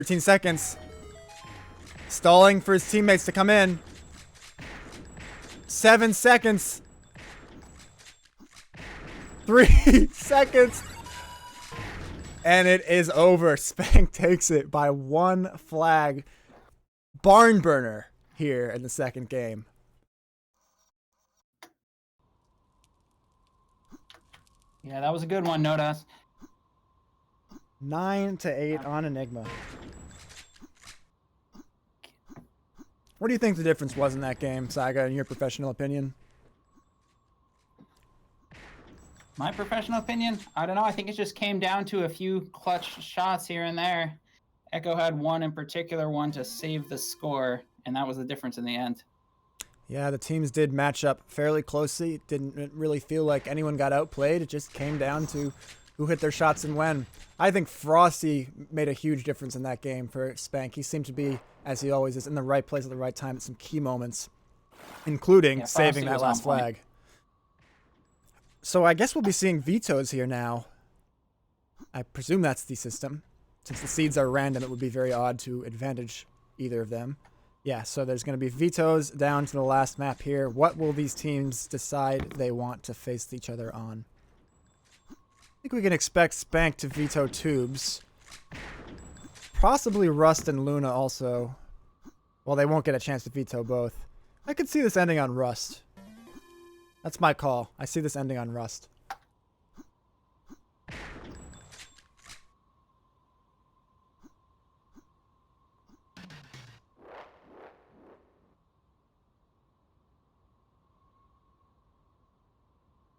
13 seconds. Stalling for his teammates to come in. 7 seconds. 3 seconds. And it is over. Spank takes it by 1 flag. Barn burner here in the second game. Yeah, that was a good one, Nodas. 9-8 on Enigma. What do you think the difference was in that game, Saga, in your professional opinion? My professional opinion? I don't know. I think it just came down to a few clutch shots here and there. Echo had one in particular, one to save the score, and that was the difference in the end. Yeah, the teams did match up fairly closely. It didn't really feel like anyone got outplayed. It just came down to who hit their shots and when. I think Frosty made a huge difference in that game for Spank. He seemed to be, as he always is, in the right place at the right time at some key moments, including saving that last flag. So I guess we'll be seeing vetoes here now. I presume that's the system. Since the seeds are random, it would be very odd to advantage either of them. Yeah, so there's going to be vetoes down to the last map here. What will these teams decide they want to face each other on? I think we can expect Spank to veto Tubes. Possibly Rust and Luna also. Well, they won't get a chance to veto both. I could see this ending on Rust. That's my call. I see this ending on Rust.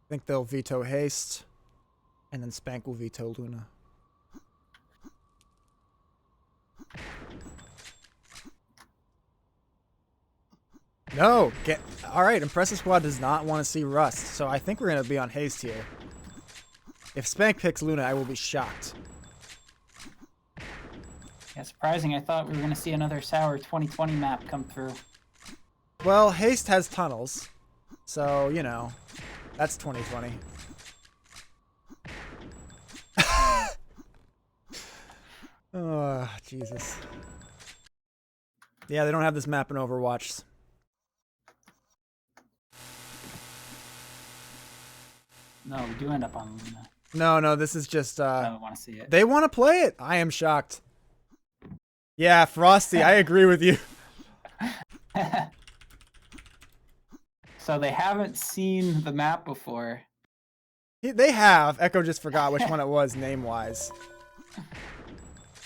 I think they'll veto Haste, and then Spank will veto Luna. No! Alright, Impressive Squad does not want to see Rust, so I think we're going to be on Haste here. If Spank picks Luna, I will be shocked. Yeah, surprising. I thought we were going to see another Sour 2020 map come through. Well, Haste has tunnels, so, you know, that's 2020. Oh, Jesus. Yeah, they don't have this map in Overwatch. No, we do end up on Luna. No, this is just, I don't want to see it. They want to play it. I am shocked. Yeah, Frosty, I agree with you. So they haven't seen the map before. They have. Echo just forgot which one it was name-wise.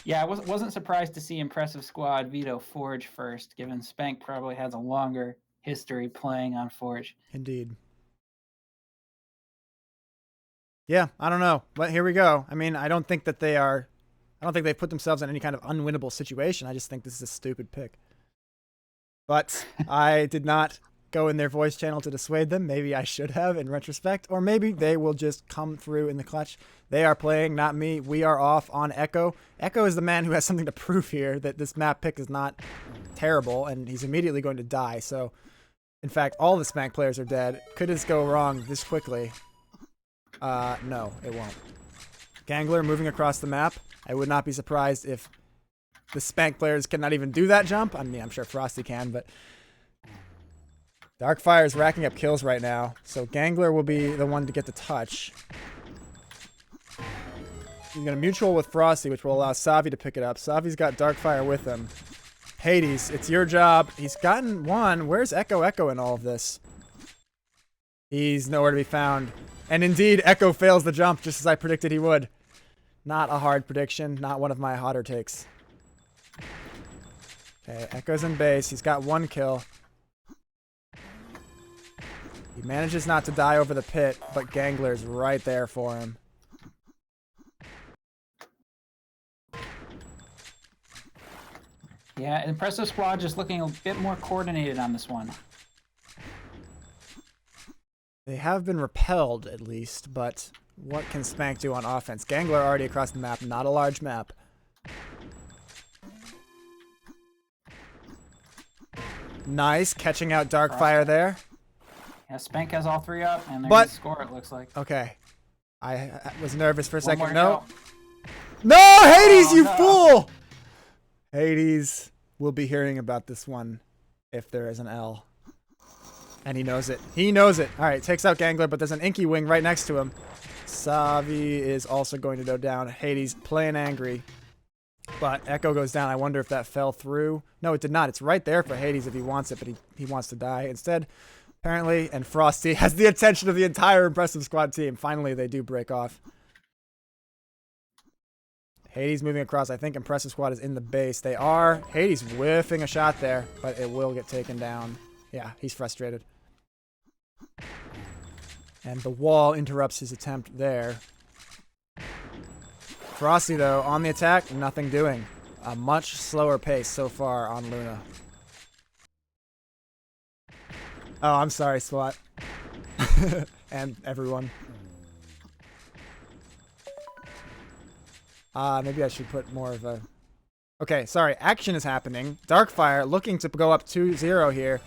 Yeah, I wasn't surprised to see Impressive Squad veto Forge first, given Spank probably has a longer history playing on Forge. Indeed. Yeah, I don't know. But here we go. I mean, I don't think that they are... I don't think they've put themselves in any kind of unwinnable situation. I just think this is a stupid pick. But I did not go in their voice channel to dissuade them. Maybe I should have in retrospect. Or maybe they will just come through in the clutch. They are playing, not me. We are off on Echo. Echo is the man who has something to prove here, that this map pick is not terrible, and he's immediately going to die. So, in fact, all the Spank players are dead. Could this go wrong this quickly? No, it won't. Gangler moving across the map. I would not be surprised if the Spank players cannot even do that jump. I mean, I'm sure Frosty can, but Darkfire is racking up kills right now, so Gangler will be the one to get the touch. He's going to mutual with Frosty, which will allow Savi to pick it up. Savi's got Darkfire with him. Hades, it's your job. He's gotten one. Where's Echo in all of this? He's nowhere to be found. And indeed, Echo fails the jump just as I predicted he would. Not a hard prediction. Not one of my hotter takes. Okay, Echo's in base. He's got 1 kill. He manages not to die over the pit, but Gangler's right there for him. Yeah, Impressive Squad just looking a bit more coordinated on this one. They have been repelled, at least, but what can Spank do on offense? Gangler already across the map, not a large map. Nice, catching out Darkfire there. Yeah, Spank has all 3 up, and they're going to score, it looks like. Okay. I was nervous for a second. No. No, Hades, you fool! Hades will be hearing about this one if there is an L. And he knows it. He knows it. All right, takes out Gangler, but there's an Inky Wing right next to him. Savi is also going to go down. Hades playing angry. But Echo goes down. I wonder if that fell through. No, it did not. It's right there for Hades if he wants it, but he wants to die instead, apparently. And Frosty has the attention of the entire Impressive Squad team. Finally, they do break off. Hades moving across. I think Impressive Squad is in the base. They are. Hades whiffing a shot there, but it will get taken down. Yeah, he's frustrated. And the wall interrupts his attempt there. Frosty, though, on the attack, nothing doing. A much slower pace so far on Luna. Oh, I'm sorry, SWAT. And everyone. Maybe I should put more of a... Okay, sorry. Action is happening. Darkfire looking to go up 2-0 here.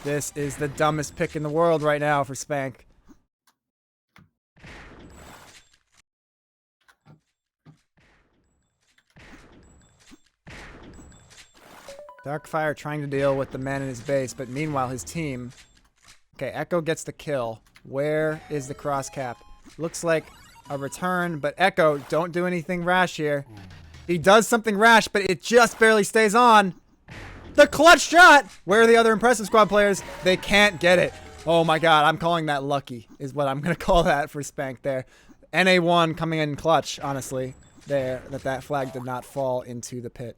This is the dumbest pick in the world right now for Spank. Darkfire trying to deal with the man in his base, but meanwhile his team... Okay, Echo gets the kill. Where is the cross cap? Looks like a return, but Echo, don't do anything rash here. He does something rash, but it just barely stays on. The clutch shot! Where are the other Impressive Squad players? They can't get it. Oh my god, I'm calling that lucky, is what I'm going to call that for Spank there. NA1 coming in clutch, honestly, there, that flag did not fall into the pit.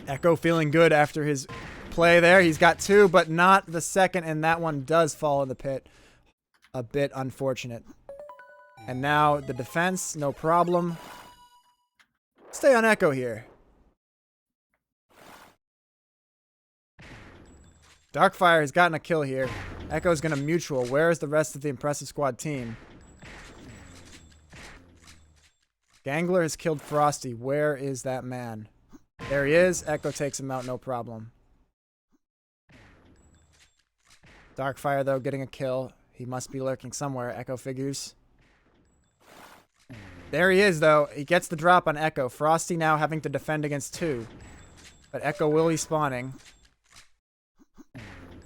Echo feeling good after his play there. He's got 2, but not the second, and that one does fall in the pit. A bit unfortunate. And now the defense, no problem. Stay on Echo here. Darkfire has gotten a kill here. Echo's going to mutual. Where is the rest of the Impressive Squad team? Gangler has killed Frosty. Where is that man? There he is. Echo takes him out, no problem. Darkfire, though, getting a kill. He must be lurking somewhere, Echo figures. There he is, though. He gets the drop on Echo. Frosty now having to defend against 2. But Echo will be spawning.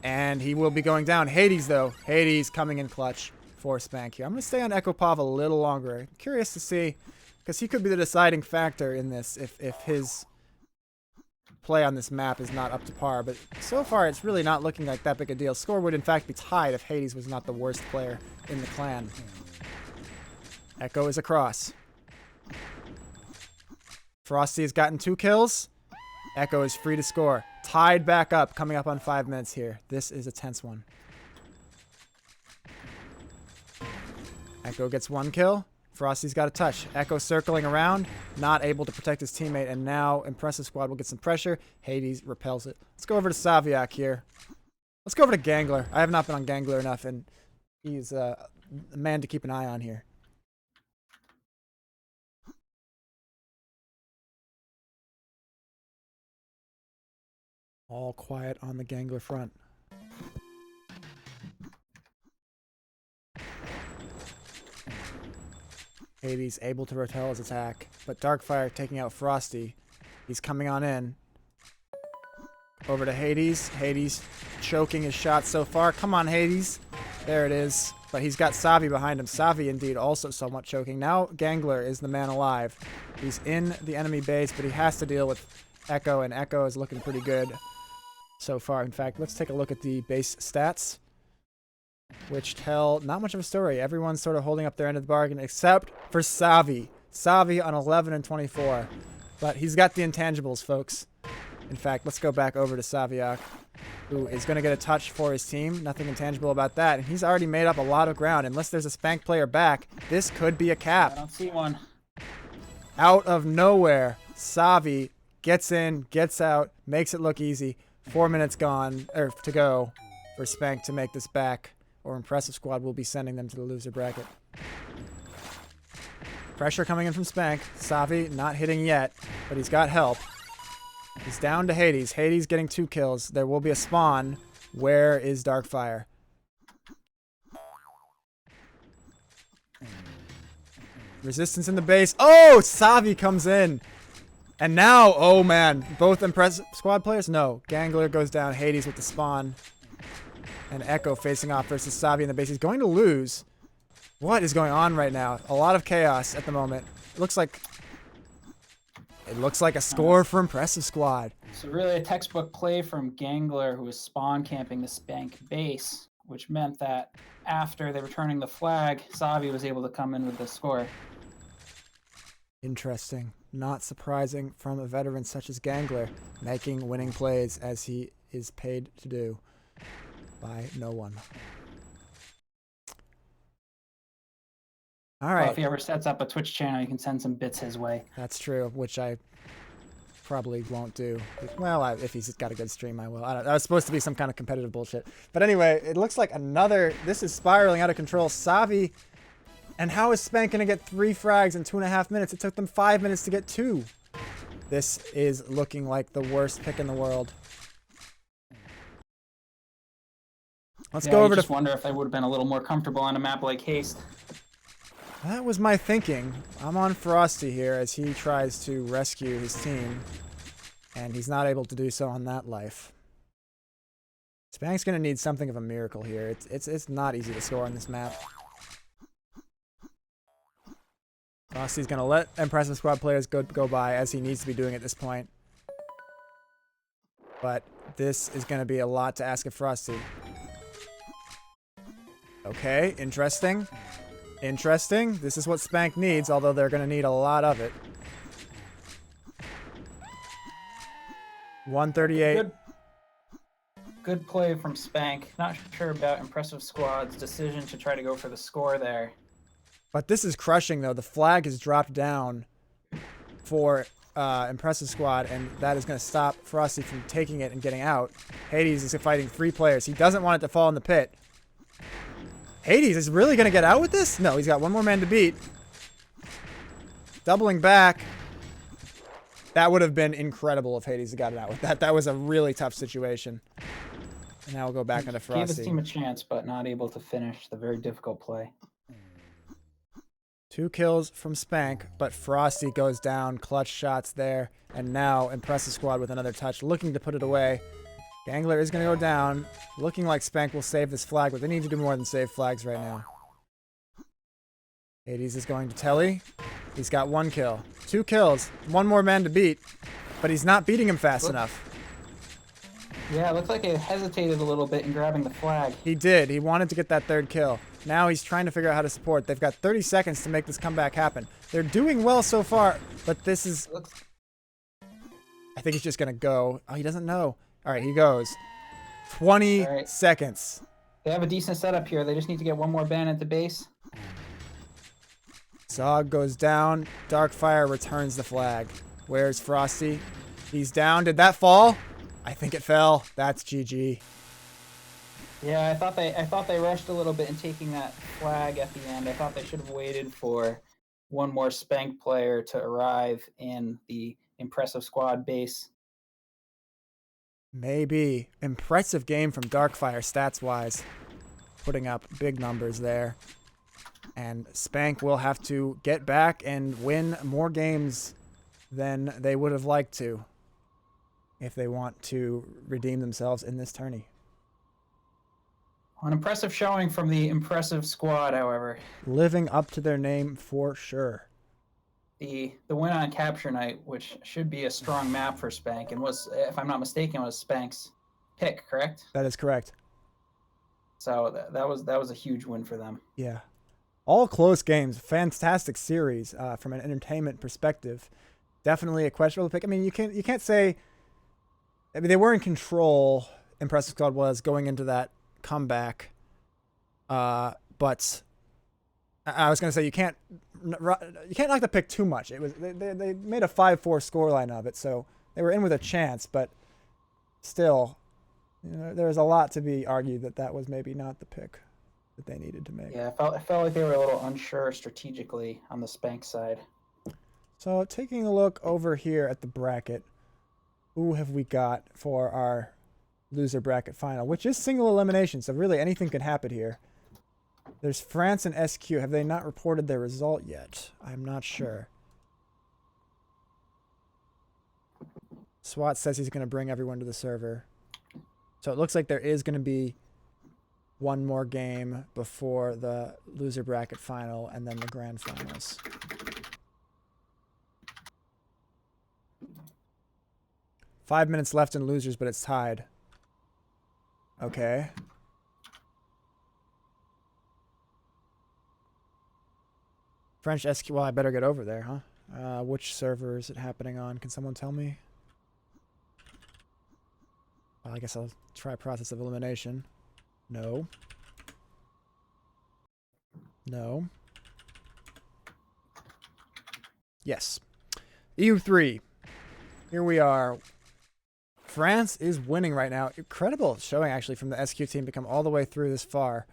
And he will be going down. Hades, though. Hades coming in clutch for Spank here. I'm going to stay on Echo Pav a little longer. I'm curious to see, because he could be the deciding factor in this if his play on this map is not up to par. But so far, it's really not looking like that big a deal. Score would, in fact, be tied if Hades was not the worst player in the clan. Echo is across. Frosty has gotten 2 kills. Echo is free to score. Tied back up, coming up on 5 minutes here. This is a tense one. Echo gets 1 kill. Frosty's got a touch. Echo circling around, not able to protect his teammate, and now Impressive Squad will get some pressure. Hades repels it. Let's go over to Saviak here. Let's go over to Gangler. I have not been on Gangler enough, and he's a man to keep an eye on here. All quiet on the Gangler front. Hades able to repel his attack, but Darkfire taking out Frosty. He's coming on in. Over to Hades. Hades choking his shot so far. Come on, Hades. There it is. But he's got Savi behind him. Savi, indeed, also somewhat choking. Now Gangler is the man alive. He's in the enemy base, but he has to deal with Echo, and Echo is looking pretty good so far. In fact, let's take a look at the base stats, which tell not much of a story. Everyone's sort of holding up their end of the bargain, except for Savi. Savi on 11 and 24. But he's got the intangibles, folks. In fact, let's go back over to Saviak, who is going to get a touch for his team. Nothing intangible about that. And he's already made up a lot of ground. Unless there's a Spank player back, this could be a cap. I don't see one. Out of nowhere, Savi gets in, gets out, makes it look easy. 4 minutes gone, or to go for Spank to make this back, or Impressive Squad will be sending them to the loser bracket. Pressure coming in from Spank. Savi not hitting yet, but he's got help. He's down to Hades. Hades getting 2 kills. There will be a spawn. Where is Darkfire? Resistance in the base. Oh, Savi comes in. And now, oh man, both impressive squad players? No. Gangler goes down, Hades with the spawn. And Echo facing off versus Savi in the base. He's going to lose. What is going on right now? A lot of chaos at the moment. It looks like a score for Impressive Squad. So really a textbook play from Gangler, who was spawn camping the Spank base, which meant that after they were turning the flag, Savi was able to come in with the score. Interesting. Not surprising from a veteran such as Gangler, making winning plays as he is paid to do by no one. All right. Well, if he ever sets up a Twitch channel, you can send some bits his way. That's true, which I probably won't do. Well, if he's got a good stream, I will. I don't, that was supposed to be some kind of competitive bullshit. But anyway, it looks like another... This is spiraling out of control. Savi... And how is Spank going to get 3 frags in 2.5 minutes? It took them 5 minutes to get 2. This is looking like the worst pick in the world. Let's go over to... I just wonder if they would have been a little more comfortable on a map like Haste. That was my thinking. I'm on Frosty here as he tries to rescue his team. And he's not able to do so on that life. Spank's going to need something of a miracle here. It's not easy to score on this map. Frosty's going to let Impressive Squad players go by as he needs to be doing at this point. But this is going to be a lot to ask of Frosty. Okay, interesting. Interesting. This is what Spank needs, although they're going to need a lot of it. 138. Good play from Spank. Not sure about Impressive Squad's decision to try to go for the score there. But this is crushing, though. The flag has dropped down for Impressive Squad, and that is going to stop Frosty from taking it and getting out. Hades is fighting 3 players. He doesn't want it to fall in the pit. Hades is really going to get out with this? No, he's got 1 more man to beat. Doubling back. That would have been incredible if Hades had gotten out with that. That was a really tough situation. And now we'll go back into Frosty. Gave his team a chance, but not able to finish the very difficult play. 2 kills from Spank, but Frosty goes down. Clutch shots there. And now Impressive Squad with another touch, looking to put it away. Gangler is going to go down. Looking like Spank will save this flag, but they need to do more than save flags right now. Hades is going to Telly. He's got 1 kill. 2 kills. 1 more man to beat, but he's not beating him fast enough. Yeah, it looked like it hesitated a little bit in grabbing the flag. He did. He wanted to get that 3rd kill. Now he's trying to figure out how to support. They've got 30 seconds to make this comeback happen. They're doing well so far, but this is... I think he's just going to go. Oh, he doesn't know. All right, he goes. 20 seconds. They have a decent setup here. They just need to get 1 more ban at the base. Zog goes down. Darkfire returns the flag. Where's Frosty? He's down. Did that fall? I think it fell. That's GG. Yeah, I thought they rushed a little bit in taking that flag at the end. I thought they should have waited for 1 more Spank player to arrive in the Impressive Squad base. Maybe. Impressive game from Darkfire stats-wise. Putting up big numbers there. And Spank will have to get back and win more games than they would have liked to if they want to redeem themselves in this tourney. An impressive showing from the Impressive Squad, however. Living up to their name for sure. The win on Capture Night, which should be a strong map for Spank, and was, if I'm not mistaken, was Spank's pick, correct? That is correct. So that was a huge win for them. Yeah. All close games. Fantastic series from an entertainment perspective. Definitely a questionable pick. I mean, you can't say... I mean, they were in control. Impressive Squad was going into that comeback. But I was going to say you can't knock the pick too much. It was they made a 5-4 scoreline of it, so they were in with a chance. But still, there's a lot to be argued that was maybe not the pick that they needed to make. Yeah, I felt like they were a little unsure strategically on the Spank side. So taking a look over here at the bracket, who have we got for our loser bracket final, which is single elimination, so really anything could happen here. There's France and SQ. Have they not reported their result yet? I'm not sure. SWAT says he's going to bring everyone to the server. So it looks like there is going to be one more game before the loser bracket final and then the grand finals. Five minutes left in losers, but it's tied. Okay. French SQ. Well, I better get over there, huh? Which server is it happening on? Can someone tell me? Well, I guess I'll try process of elimination. No. No. Yes. EU3. Here we are. France is winning right now. Incredible showing, actually, from the SQ team to come all the way through this far.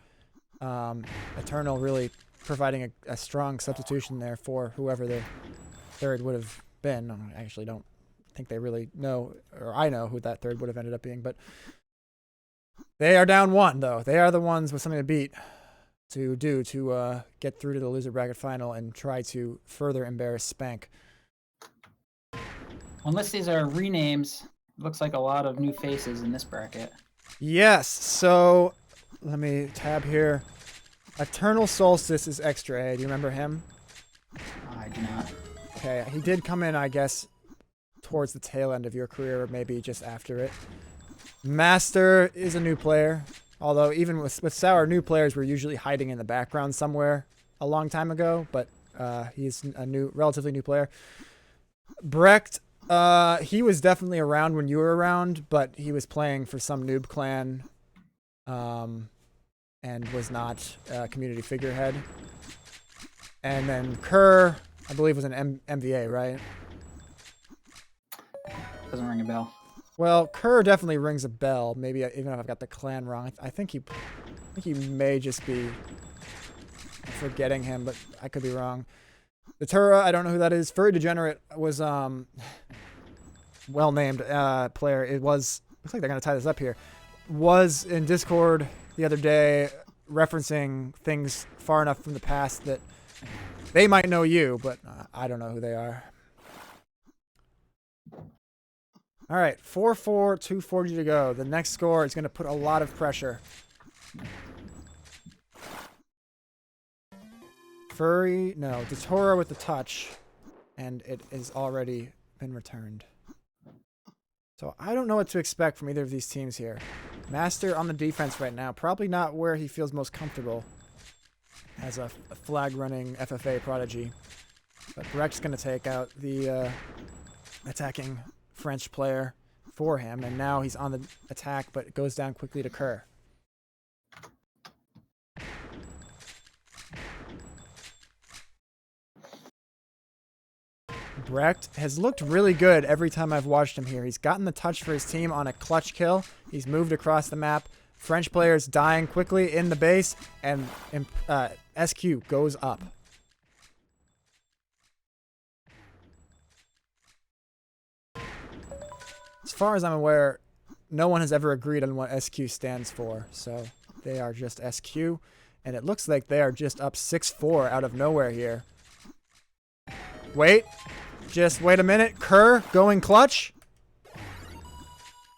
Eternal really providing a strong substitution there for whoever the third would have been. I actually don't think they really know, or I know who that third would have ended up being, but they are down one, though. They are the ones with something to beat, to get through to the loser bracket final and try to further embarrass Spank. Unless these are renames, looks like a lot of new faces in this bracket. Yes, so let me tab here. Eternal Solstice is extra A. Do you remember him? I do not. Okay, he did come in, I guess, towards the tail end of your career, or maybe just after it. Master is a new player, although even with Sour, new players were usually hiding in the background somewhere a long time ago, but he's a relatively new player. Brecht, he was definitely around when you were around, but he was playing for some noob clan, and was not a community figurehead. And then Kerr, I believe, was an MVA, right? Doesn't ring a bell. Well, Kerr definitely rings a bell. Maybe even if I've got the clan wrong, I think he may just be forgetting him, but I could be wrong. Datura, I don't know who that is. Furry Degenerate was well-named player. It was, looks like they're gonna tie this up here. Was in Discord the other day referencing things far enough from the past that they might know you, but I don't know who they are. All right, 4-4, 2:40 to go. The next score is going to put a lot of pressure. Furry, no, Datora with the touch, and it has already been returned. So I don't know what to expect from either of these teams here. Master on the defense right now, probably not where he feels most comfortable as a flag-running FFA prodigy. But Brecht's going to take out the attacking French player for him, and now he's on the attack, but it goes down quickly to Kerr. Brecht has looked really good every time I've watched him here. He's gotten the touch for his team on a clutch kill. He's moved across the map. French players dying quickly in the base, and SQ goes up. As far as I'm aware, no one has ever agreed on what SQ stands for, so they are just SQ, and it looks like they are just up 6-4 out of nowhere here. Wait. Just wait a minute. Kerr going clutch.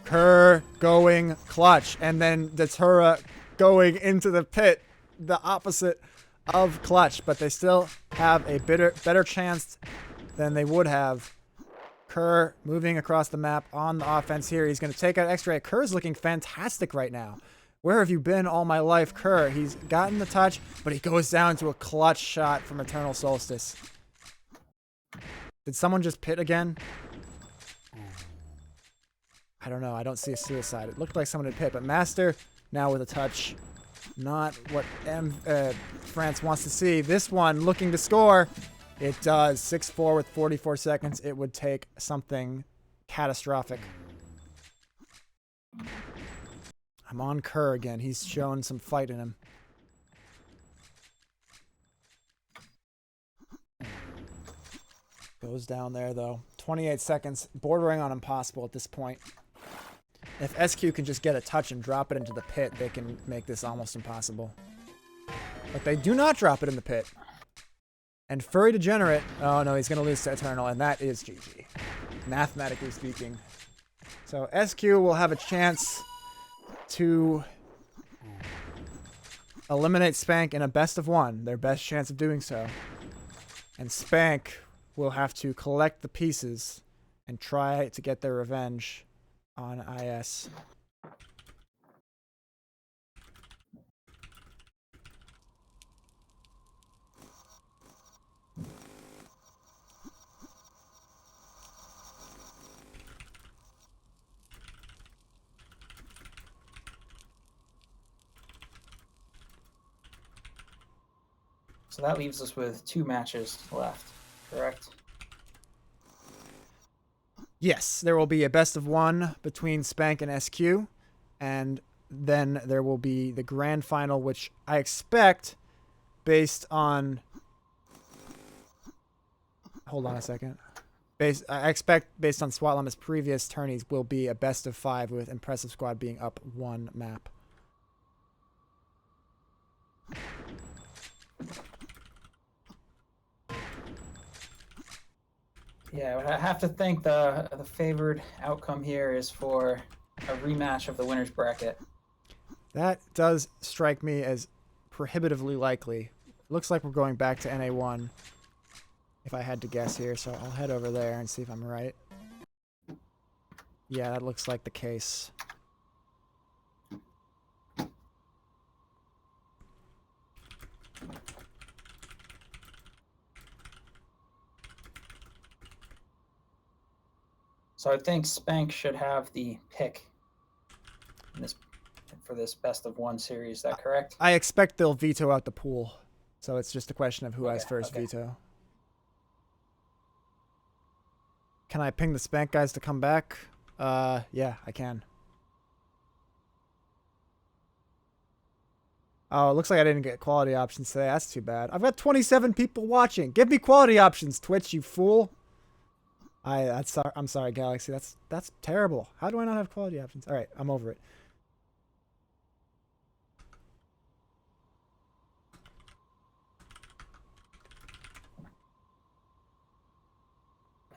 Kerr going clutch. And then Datura going into the pit. The opposite of clutch. But they still have a better chance than they would have. Kerr moving across the map on the offense here. He's going to take out X-Ray. Kerr's looking fantastic right now. Where have you been all my life, Kerr? He's gotten the touch, but he goes down to a clutch shot from Eternal Solstice. Did someone just pit again? I don't know. I don't see a suicide. It looked like someone had pit, but Master now with a touch. Not what France wants to see. This one looking to score. It does. 6-4 with 44 seconds. It would take something catastrophic. I'm on Kerr again. He's shown some fight in him. Goes down there, though. 28 seconds. Bordering on impossible at this point. If SQ can just get a touch and drop it into the pit, they can make this almost impossible. But they do not drop it in the pit. And Furry Degenerate... Oh, no, he's going to lose to Eternal, and that is GG. Mathematically speaking. So SQ will have a chance to eliminate Spank in a best of one, their best chance of doing so. And Spank will have to collect the pieces and try to get their revenge on IS. So that leaves us with 2 matches left, correct? Yes, there will be a best of one between Spank and SQ, and then there will be the grand final, which I expect, based on... Hold on a second. I expect, based on SWAT Llama's previous tourneys, will be a best of 5 with Impressive Squad being up 1 map. Yeah, I have to think the favored outcome here is for a rematch of the winner's bracket. That does strike me as prohibitively likely. Looks like we're going back to NA1, if I had to guess here, so I'll head over there and see if I'm right. Yeah, that looks like the case. So I think Spank should have the pick in this for this best of 1 series. Is that correct? I expect they'll veto out the pool, so it's just a question of who has first veto. Can I ping the Spank guys to come back? Yeah, I can. Oh, it looks like I didn't get quality options today. That's too bad. I've got 27 people watching. Give me quality options, Twitch, you fool. I'm sorry, Galaxy. That's terrible. How do I not have quality options? All right, I'm over it.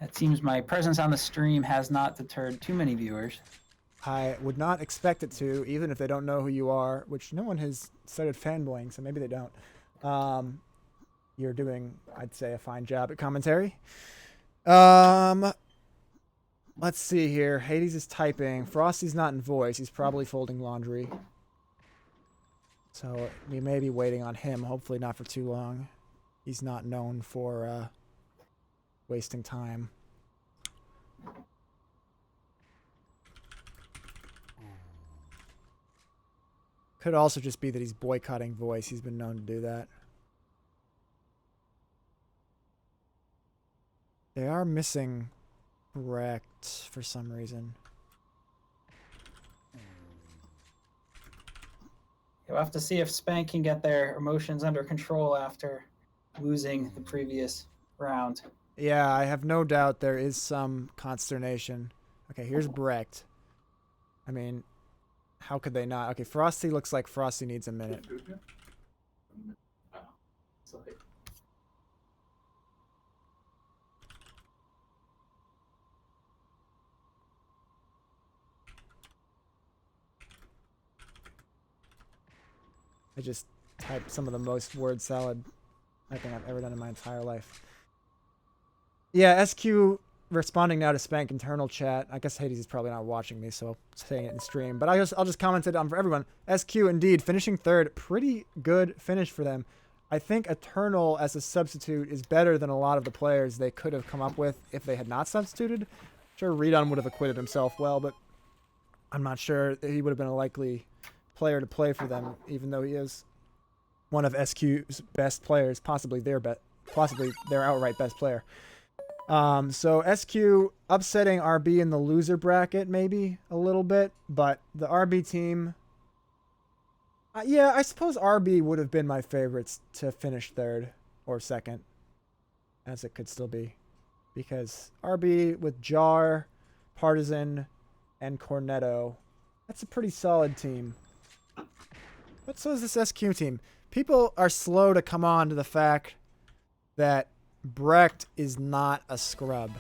It seems my presence on the stream has not deterred too many viewers. I would not expect it to, even if they don't know who you are, which no one has started fanboying, so maybe they don't. You're doing, I'd say, a fine job at commentary. Let's see here. Hades is typing. Frosty's not in voice. He's probably folding laundry. So we may be waiting on him. Hopefully not for too long. He's not known for wasting time. Could also just be that he's boycotting voice. He's been known to do that. They are missing Brecht for some reason. You'll have to see if Spank can get their emotions under control after losing the previous round. Yeah, I have no doubt there is some consternation. Okay, here's Brecht. I mean, how could they not? Okay, Frosty looks like Frosty needs a minute. I just typed some of the most word salad I think I've ever done in my entire life. Yeah, SQ responding now to Spank internal chat. I guess Hades is probably not watching me, so I'm saying it in stream. But I'll just comment it on for everyone. SQ indeed finishing third. Pretty good finish for them. I think Eternal as a substitute is better than a lot of the players they could have come up with if they had not substituted. I'm sure Redon would have acquitted himself well, but I'm not sure he would have been a likely player to play for them, even though he is one of SQ's best players, possibly their outright best player. So SQ upsetting RB in the loser bracket maybe a little bit, but the RB team, yeah, I suppose RB would have been my favorites to finish third or second, as it could still be, because RB with Jar, Partisan, and Cornetto, that's a pretty solid team. But so is this SQ team. People are slow to come on to the fact that Brecht is not a scrub.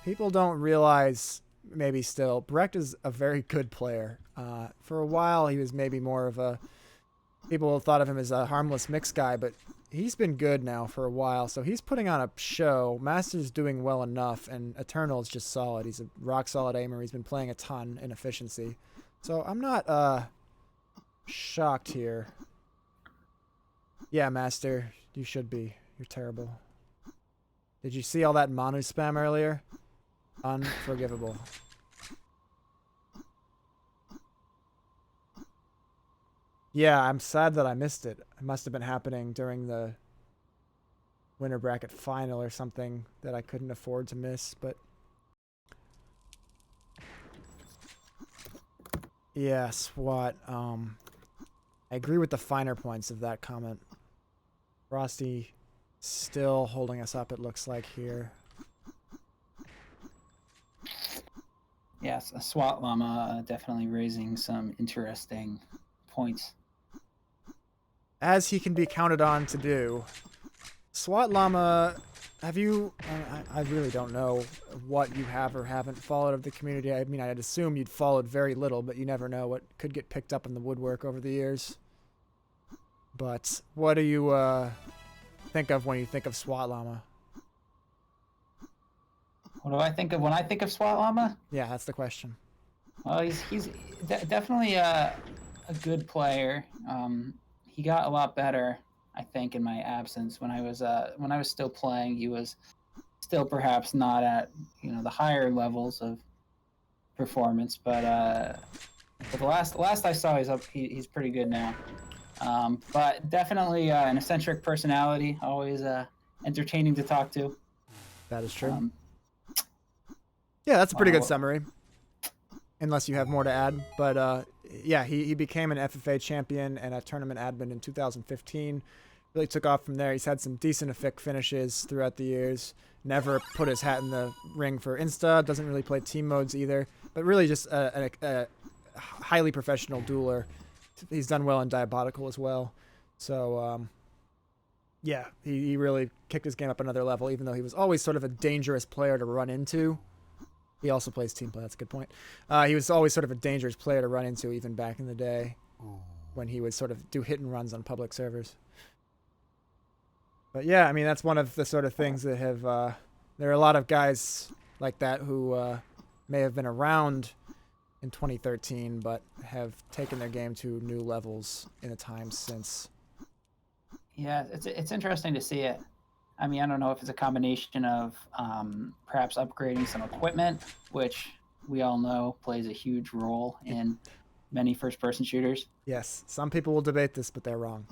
People don't realize maybe still. Brecht is a very good player. For a while, he was maybe more of a people thought of him as a harmless mix guy, but he's been good now for a while. So he's putting on a show. Master's doing well enough, and Eternal is just solid. He's a rock solid aimer. He's been playing a ton in efficiency. So I'm not shocked here. Yeah, Master, you should be. You're terrible. Did you see all that Manu spam earlier? Unforgivable. Yeah, I'm sad that I missed it. It must have been happening during the winter bracket final or something that I couldn't afford to miss, but yeah, SWAT. I agree with the finer points of that comment. Frosty still holding us up, it looks like here. Yes, a SWAT llama definitely raising some interesting points. As he can be counted on to do. SWAT llama, have you... I really don't know what you have or haven't followed of the community. I mean, I'd assume you'd followed very little, but you never know what could get picked up in the woodwork over the years. But what do you think of when you think of SWAT llama? What do I think of when I think of SWAT llama? Yeah, that's the question. Well, he's definitely a good player. He got a lot better, I think, in my absence. When I was still playing, he was still perhaps not at the higher levels of performance, but the last I saw, he's pretty good now. But definitely an eccentric personality, always entertaining to talk to. That is true. Yeah, that's a pretty good summary. Unless you have more to add. But yeah, he became an FFA champion and a tournament admin in 2015. Really took off from there. He's had some decent EFIC finishes throughout the years. Never put his hat in the ring for Insta. Doesn't really play team modes either. But really just a highly professional dueler. He's done well in Diabolical as well. So, yeah, he really kicked his game up another level, even though he was always sort of a dangerous player to run into. He also plays team play. That's a good point. He was always sort of a dangerous player to run into, even back in the day, when he would sort of do hit and runs on public servers. But yeah, I mean, that's one of the sort of things that have... there are a lot of guys like that who may have been around in 2013, but have taken their game to new levels in the time since. Yeah, it's interesting to see it. I mean, I don't know if it's a combination of perhaps upgrading some equipment, which we all know plays a huge role in many first-person shooters. Yes, some people will debate this, but they're wrong.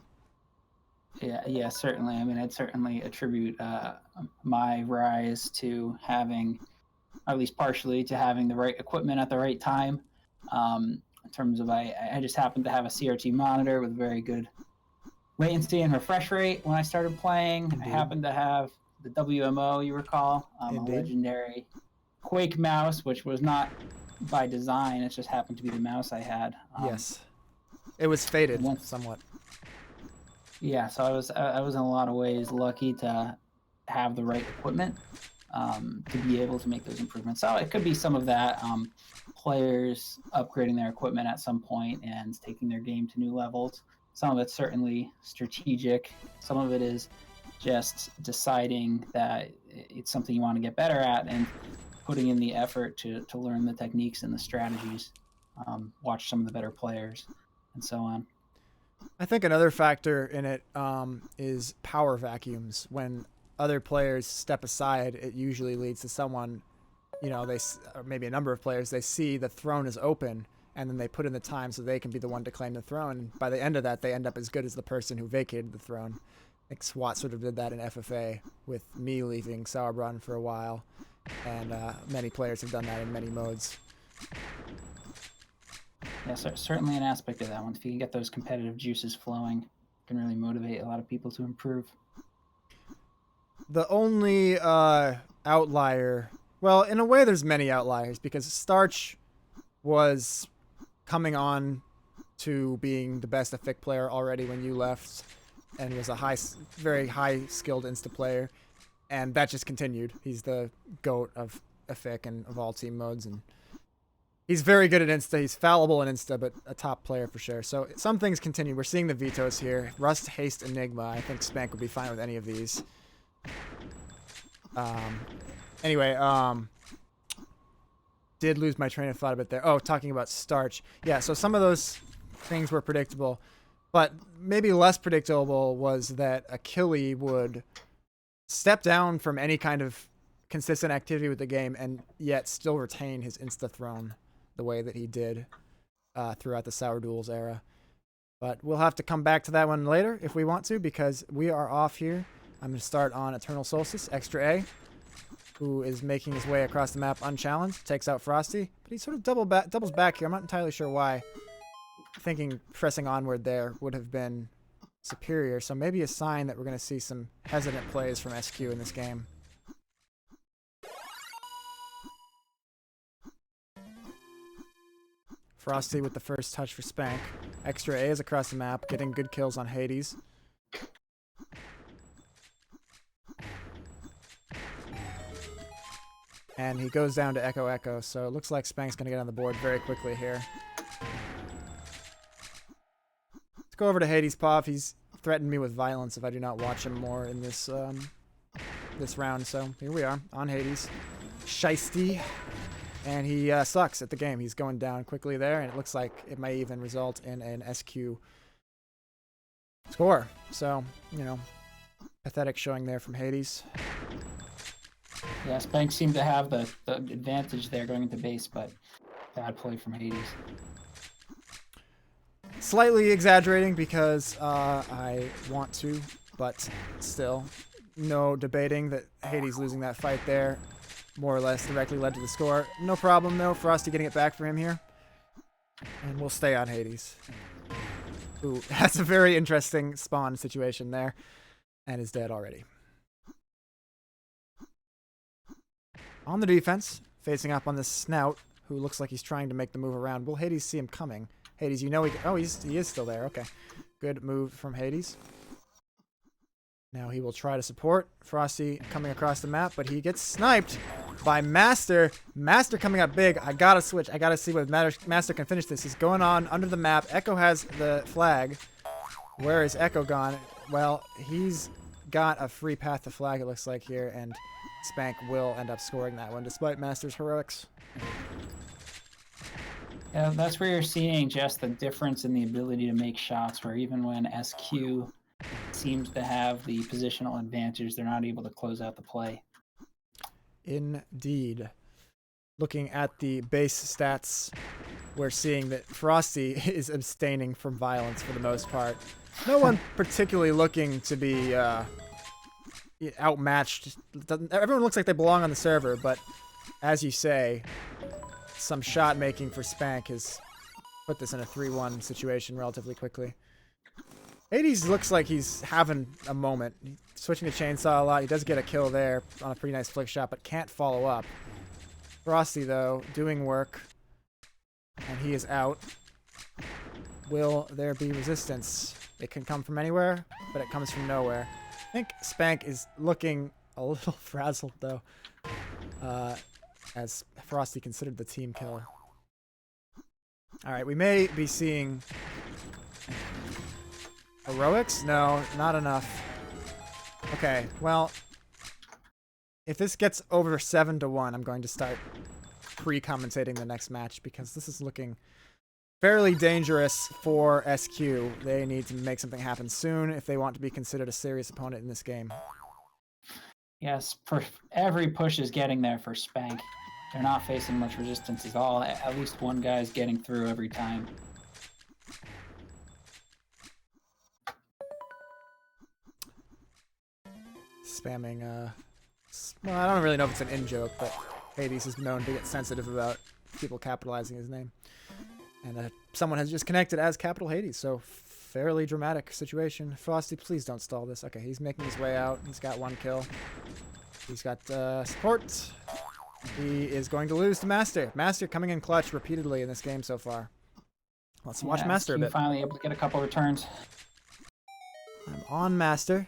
Yeah, certainly. I mean, I'd certainly attribute my rise to having, at least partially, to having the right equipment at the right time. In terms of, I just happened to have a CRT monitor with very good latency and refresh rate when I started playing. Indeed. I happened to have the WMO, you recall, a legendary Quake mouse, which was not by design. It just happened to be the mouse I had. Yes, it was fated somewhat. Yeah, so I was in a lot of ways lucky to have the right equipment to be able to make those improvements. So it could be some of that, players upgrading their equipment at some point and taking their game to new levels. Some of it's certainly strategic. Some of it is just deciding that it's something you want to get better at and putting in the effort to learn the techniques and the strategies, watch some of the better players, and so on. I think another factor in it is power vacuums. When other players step aside, it usually leads to someone, or maybe a number of players, they see the throne is open, and then they put in the time so they can be the one to claim the throne. By the end of that, they end up as good as the person who vacated the throne. I think SWAT sort of did that in FFA with me leaving Sauerbrunn for a while, and many players have done that in many modes. Yeah, certainly an aspect of that one. If you can get those competitive juices flowing, it can really motivate a lot of people to improve. The only outlier, well, in a way there's many outliers, because Starch was coming on to being the best EFIC player already when you left, and was a very high skilled insta player, and that just continued. He's the GOAT of EFIC and of all team modes, and He's very good at Insta. He's fallible in Insta, but a top player for sure. So some things continue. We're seeing the vetoes here. Rust, Haste, Enigma. I think Spank would be fine with any of these. Anyway, did lose my train of thought a bit there. Oh, talking about Starch. Yeah, so some of those things were predictable, but maybe less predictable was that Achille would step down from any kind of consistent activity with the game and yet still retain his Insta Throne the way that he did throughout the Sour Duels era. But we'll have to come back to that one later if we want to, because we are off here. I'm going to start on Eternal Solstice, Extra A, who is making his way across the map unchallenged, takes out Frosty, but he sort of doubles back here. I'm not entirely sure why. Thinking pressing onward there would have been superior, so maybe a sign that we're going to see some hesitant plays from SQ in this game. Frosty with the first touch for Spank. Extra A is across the map, getting good kills on Hades. And he goes down to Echo Echo, so it looks like Spank's going to get on the board very quickly here. Let's go over to Hades Pop. He's threatened me with violence if I do not watch him more in this this round, so here we are on Hades. Shiesty. And he sucks at the game. He's going down quickly there, and it looks like it may even result in an SQ score. So, you know, pathetic showing there from Hades. Yeah, Spank seemed to have the advantage there going into base, but bad play from Hades. Slightly exaggerating because I want to, but still, no debating that Hades losing that fight there more or less directly led to the score. No problem, though. Frosty getting it back for him here. And we'll stay on Hades, who has a very interesting spawn situation there and is dead already. On the defense, facing up on this Snout, who looks like he's trying to make the move around. Will Hades see him coming? Hades, you know he is still there. Okay. Good move from Hades. Now he will try to support Frosty coming across the map, but he gets sniped by Master. Master coming up big. I gotta switch. I gotta see what Master can finish this. He's going on under the map. Echo has the flag. Where is Echo gone? Well, he's got a free path to flag, it looks like here, and Spank will end up scoring that one, despite Master's heroics. Yeah, that's where you're seeing just the difference in the ability to make shots, where even when SQ seems to have the positional advantage, they're not able to close out the play. Indeed. Looking at the base stats, we're seeing that Frosty is abstaining from violence for the most part. No one particularly looking to be outmatched. Everyone looks like they belong on the server, but as you say, some shot making for Spank has put this in a 3-1 situation relatively quickly. Hades looks like he's having a moment. He's switching to Chainsaw a lot. He does get a kill there on a pretty nice flick shot, but can't follow up. Frosty, though, doing work. And he is out. Will there be resistance? It can come from anywhere, but it comes from nowhere. I think Spank is looking a little frazzled, though, as Frosty considered the team killer. All right, we may be seeing heroics? No, not enough. Okay, well, if this gets over 7-1, I'm going to start pre-commentating the next match, because this is looking fairly dangerous for SQ. They need to make something happen soon if they want to be considered a serious opponent in this game. Yes, every push is getting there for Spank. They're not facing much resistance at all. At least one guy's getting through every time. Spamming, well, I don't really know if it's an in-joke, but Hades is known to get sensitive about people capitalizing his name. And someone has just connected as Capital Hades, so fairly dramatic situation. Frosty, please don't stall this. Okay, he's making his way out. He's got one kill. He's got support. He is going to lose to Master. Master coming in clutch repeatedly in this game so far. Let's watch Master a bit. Finally able to get a couple returns. I'm on Master.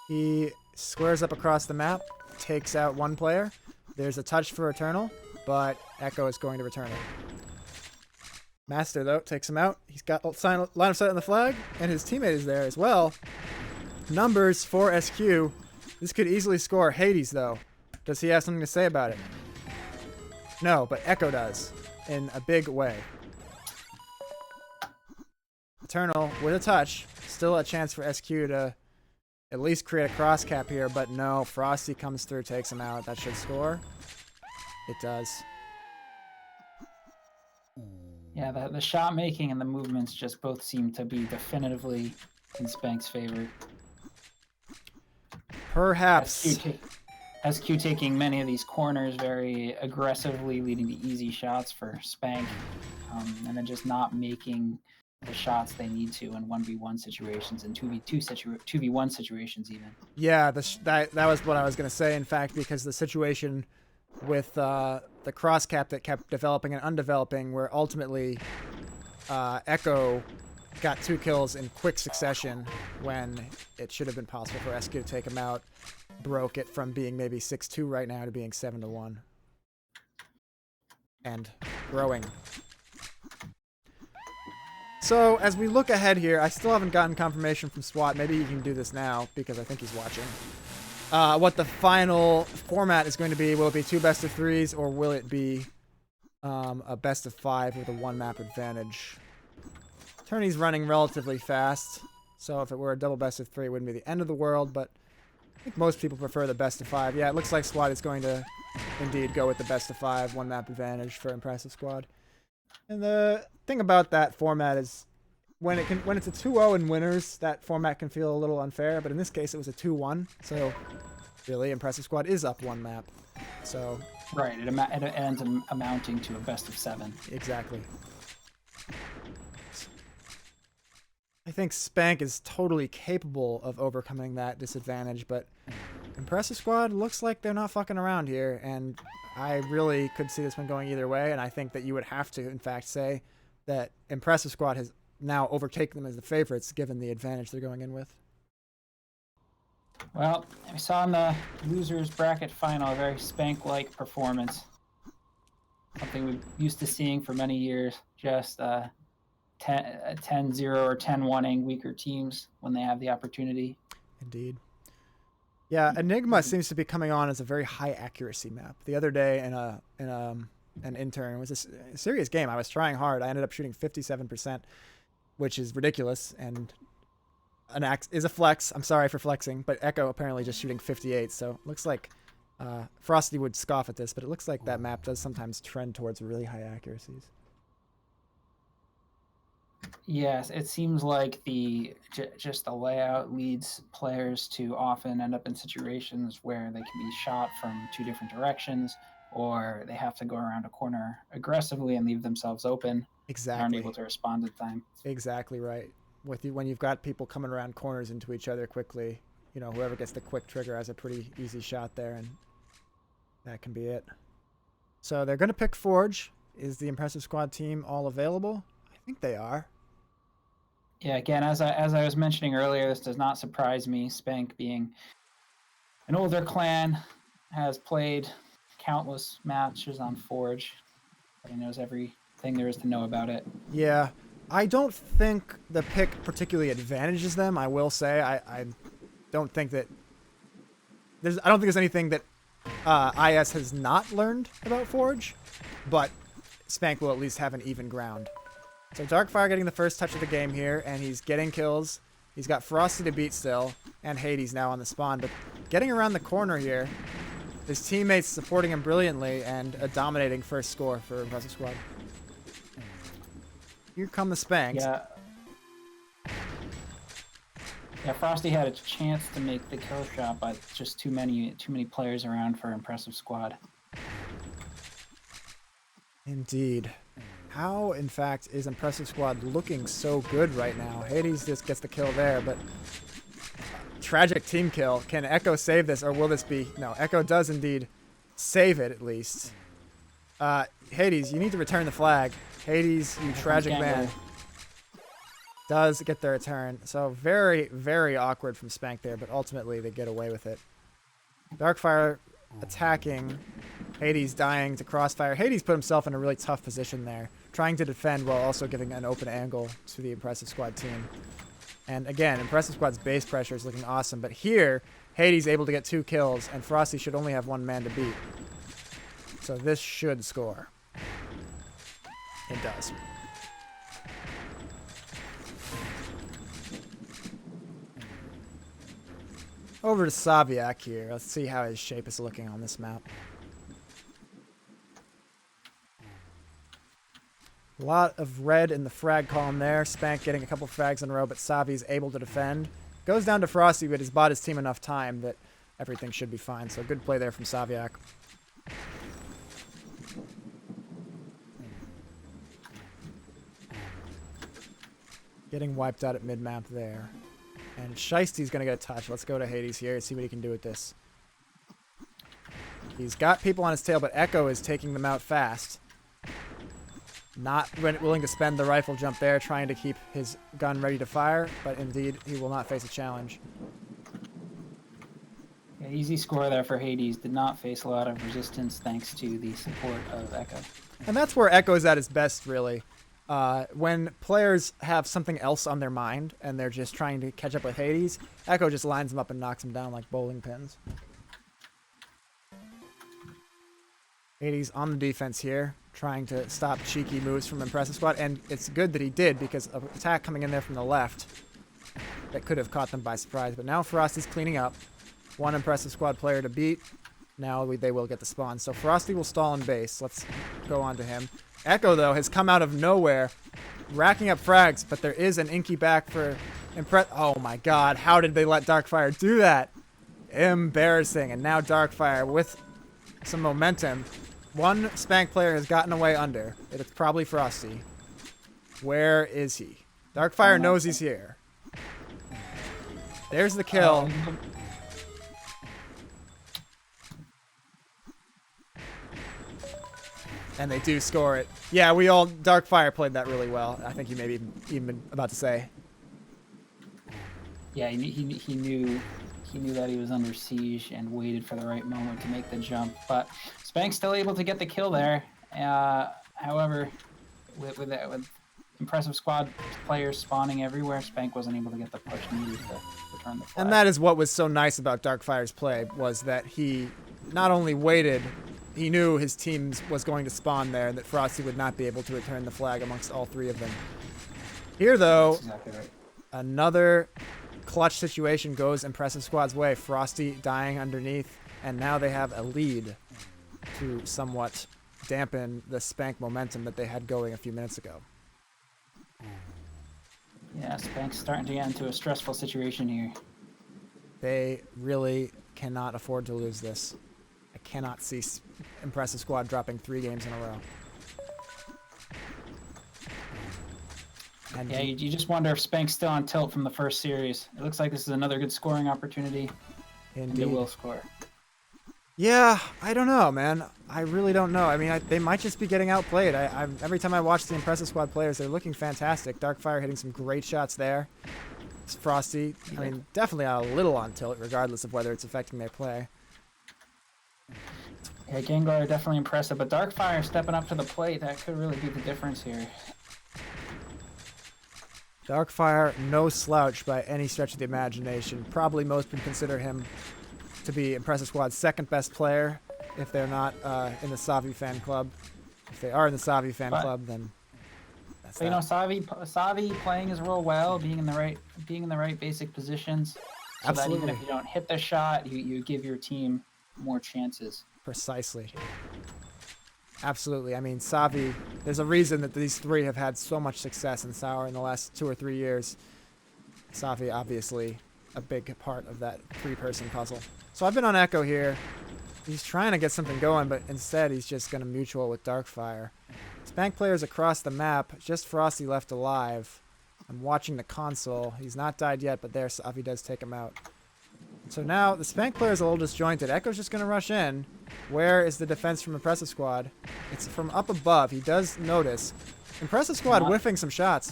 He squares up across the map, takes out one player. There's a touch for Eternal, but Echo is going to return it. Master, though, takes him out. He's got line of sight on the flag, and his teammate is there as well. Numbers for SQ. This could easily score. Hades, though. Does he have something to say about it? No, but Echo does, in a big way. Eternal with a touch. Still a chance for SQ to at least create a cross cap here, but no. Frosty comes through, takes him out. That should score. It does. Yeah, the shot making and the movements just both seem to be definitively in Spank's favor. Perhaps. SQ taking many of these corners very aggressively, leading to easy shots for Spank, and then just not making the shots they need to in 1v1 situations and 2v1 situations even. Yeah, that was what I was going to say, in fact, because the situation with the cross cap that kept developing and undeveloping, where ultimately Echo got 2 kills in quick succession when it should have been possible for SQ to take him out, broke it from being maybe 6-2 right now to being 7-1. And growing. So, as we look ahead here, I still haven't gotten confirmation from SWAT. Maybe he can do this now, because I think he's watching. What the final format is going to be. Will it be 2 best-of-3s, or will it be a best-of-5 with a 1-map advantage? Tourney's running relatively fast, so if it were a double best-of-3, it wouldn't be the end of the world, but I think most people prefer the best-of-5. Yeah, it looks like SWAT is going to indeed go with the best-of-5, 1-map advantage for Impressive Squad. And the thing about that format is when it's a 2-0 in winners, that format can feel a little unfair, but in this case it was a 2-1, so really Impressive Squad is up 1 map. So right, it ends amounting to a best-of-7. Exactly. I think Spank is totally capable of overcoming that disadvantage, but Impressive Squad looks like they're not fucking around here, and I really could see this one going either way, and I think that you would have to, in fact, say that Impressive Squad has now overtaken them as the favorites, given the advantage they're going in with. Well, we saw in the losers bracket final a very Spank-like performance. Something we're used to seeing for many years, just 10-0 or 10-1ing weaker teams when they have the opportunity. Indeed. Yeah, Enigma seems to be coming on as a very high accuracy map. The other day in an intern, it was a serious game. I was trying hard. I ended up shooting 57%, which is ridiculous, and an axe is a flex. I'm sorry for flexing, but Echo apparently just shooting 58. So it looks like Frosty would scoff at this, but it looks like that map does sometimes trend towards really high accuracies. Yes, it seems like just the layout leads players to often end up in situations where they can be shot from 2 different directions, or they have to go around a corner aggressively and leave themselves open. Exactly. Aren't able to respond in time. Exactly right. When you've got people coming around corners into each other quickly, you know, whoever gets the quick trigger has a pretty easy shot there, and that can be it. So they're going to pick Forge. Is the Impressive Squad team all available? I think they are. Yeah, again, as I was mentioning earlier, this does not surprise me. Spank, being an older clan, has played countless matches on Forge. He knows everything there is to know about it. Yeah, I don't think the pick particularly advantages them. I will say I don't think that I don't think there's anything that IS has not learned about Forge, but Spank will at least have an even ground. So Darkfire getting the first touch of the game here, and he's getting kills. He's got Frosty to beat still, and Hades now on the spawn. But getting around the corner here, his teammates supporting him brilliantly, and a dominating first score for Impressive Squad. Here come the Spanks. Yeah, Frosty had a chance to make the kill shot, but just too many players around for Impressive Squad. Indeed. How, in fact, is Impressive Squad looking so good right now? Hades just gets the kill there, but tragic team kill. Can Echo save this, or will this be... No, Echo does indeed save it, at least. Hades, you need to return the flag. Hades, you tragic man. Does get the return. So very, very awkward from Spank there, but ultimately they get away with it. Darkfire attacking Hades dying to crossfire. Hades put himself in a really tough position there, trying to defend while also giving an open angle to the Impressive Squad team. And again, Impressive Squad's base pressure is looking awesome, but here, Hades able to get 2 kills, and Frosty should only have 1 man to beat. So this should score. It does. Over to Saviak here. Let's see how his shape is looking on this map. A lot of red in the frag column there. Spank getting a couple frags in a row, but Savi's able to defend. Goes down to Frosty, but he's bought his team enough time that everything should be fine. So good play there from Saviak. Getting wiped out at mid-map there. And Shiesty's going to get a touch. Let's go to Hades here and see what he can do with this. He's got people on his tail, but Echo is taking them out fast. Not willing to spend the rifle jump there, trying to keep his gun ready to fire, but indeed, he will not face a challenge. Yeah, easy score there for Hades. Did not face a lot of resistance thanks to the support of Echo. And that's where Echo's at his best, really. When players have something else on their mind and they're just trying to catch up with Hades, Echo just lines them up and knocks them down like bowling pins. Hades on the defense here, trying to stop cheeky moves from Impressive Squad, and it's good that he did because of an attack coming in there from the left that could have caught them by surprise. But now Frosty's cleaning up. 1 Impressive Squad player to beat. Now they will get the spawn. So Frosty will stall in base. Let's go on to him. Echo, though, has come out of nowhere, racking up frags, but there is an inky back for Oh my god, how did they let Darkfire do that? Embarrassing. And now Darkfire with some momentum. 1 Spank player has gotten away under. It's probably Frosty. Where is he? Darkfire knows he's here. There's the kill. And they do score it. Yeah, Darkfire played that really well. I think you maybe even been about to say. Yeah, he knew that he was under siege and waited for the right moment to make the jump. But Spank's still able to get the kill there. However, with Impressive Squad players spawning everywhere, Spank wasn't able to get the push needed to return the flag. And that is what was so nice about Darkfire's play, was that he not only waited, he knew his team was going to spawn there and that Frosty would not be able to return the flag amongst all 3 of them. Here, though, That's exactly right. Another clutch situation goes Impressive Squad's way. Frosty dying underneath, and now they have a lead to somewhat dampen the Spank momentum that they had going a few minutes ago. Yeah, Spank's starting to get into a stressful situation here. They really cannot afford to lose this. I cannot see Impressive Squad dropping 3 games in a row. And yeah, you just wonder if Spank's still on tilt from the first series. It looks like this is another good scoring opportunity. Indeed. And they will score. Yeah, I don't know, man. I really don't know. I mean, they might just be getting outplayed. Every time I watch the Impressive Squad players, they're looking fantastic. Darkfire hitting some great shots there. It's Frosty, I mean, definitely a little on tilt, regardless of whether it's affecting their play. Yeah, Gengar definitely impressive, but Darkfire stepping up to the plate, that could really be the difference here. Darkfire, no slouch by any stretch of the imagination. Probably most would consider him to be Impressive Squad's 2nd best player if they're not in the Savi fan club. If they are in the Savi fan club, then that's but, you know, Savi playing his role well, being in the right basic positions, so Absolutely. that even if you don't hit the shot, you give your team more chances. Precisely. Absolutely. I mean, Savi, there's a reason that these 3 have had so much success in Sour in the last 2 or 3 years. Savi, obviously, a big part of that 3-person puzzle. So I've been on Echo here. He's trying to get something going, but instead he's just going to mutual with Darkfire. Spank players across the map, just Frosty left alive. I'm watching the console. He's not died yet, but there Savi does take him out. So now the Spank player is a little disjointed. Echo's just going to rush in. Where is the defense from Impressive Squad? It's from up above. He does notice. Impressive Squad whiffing some shots.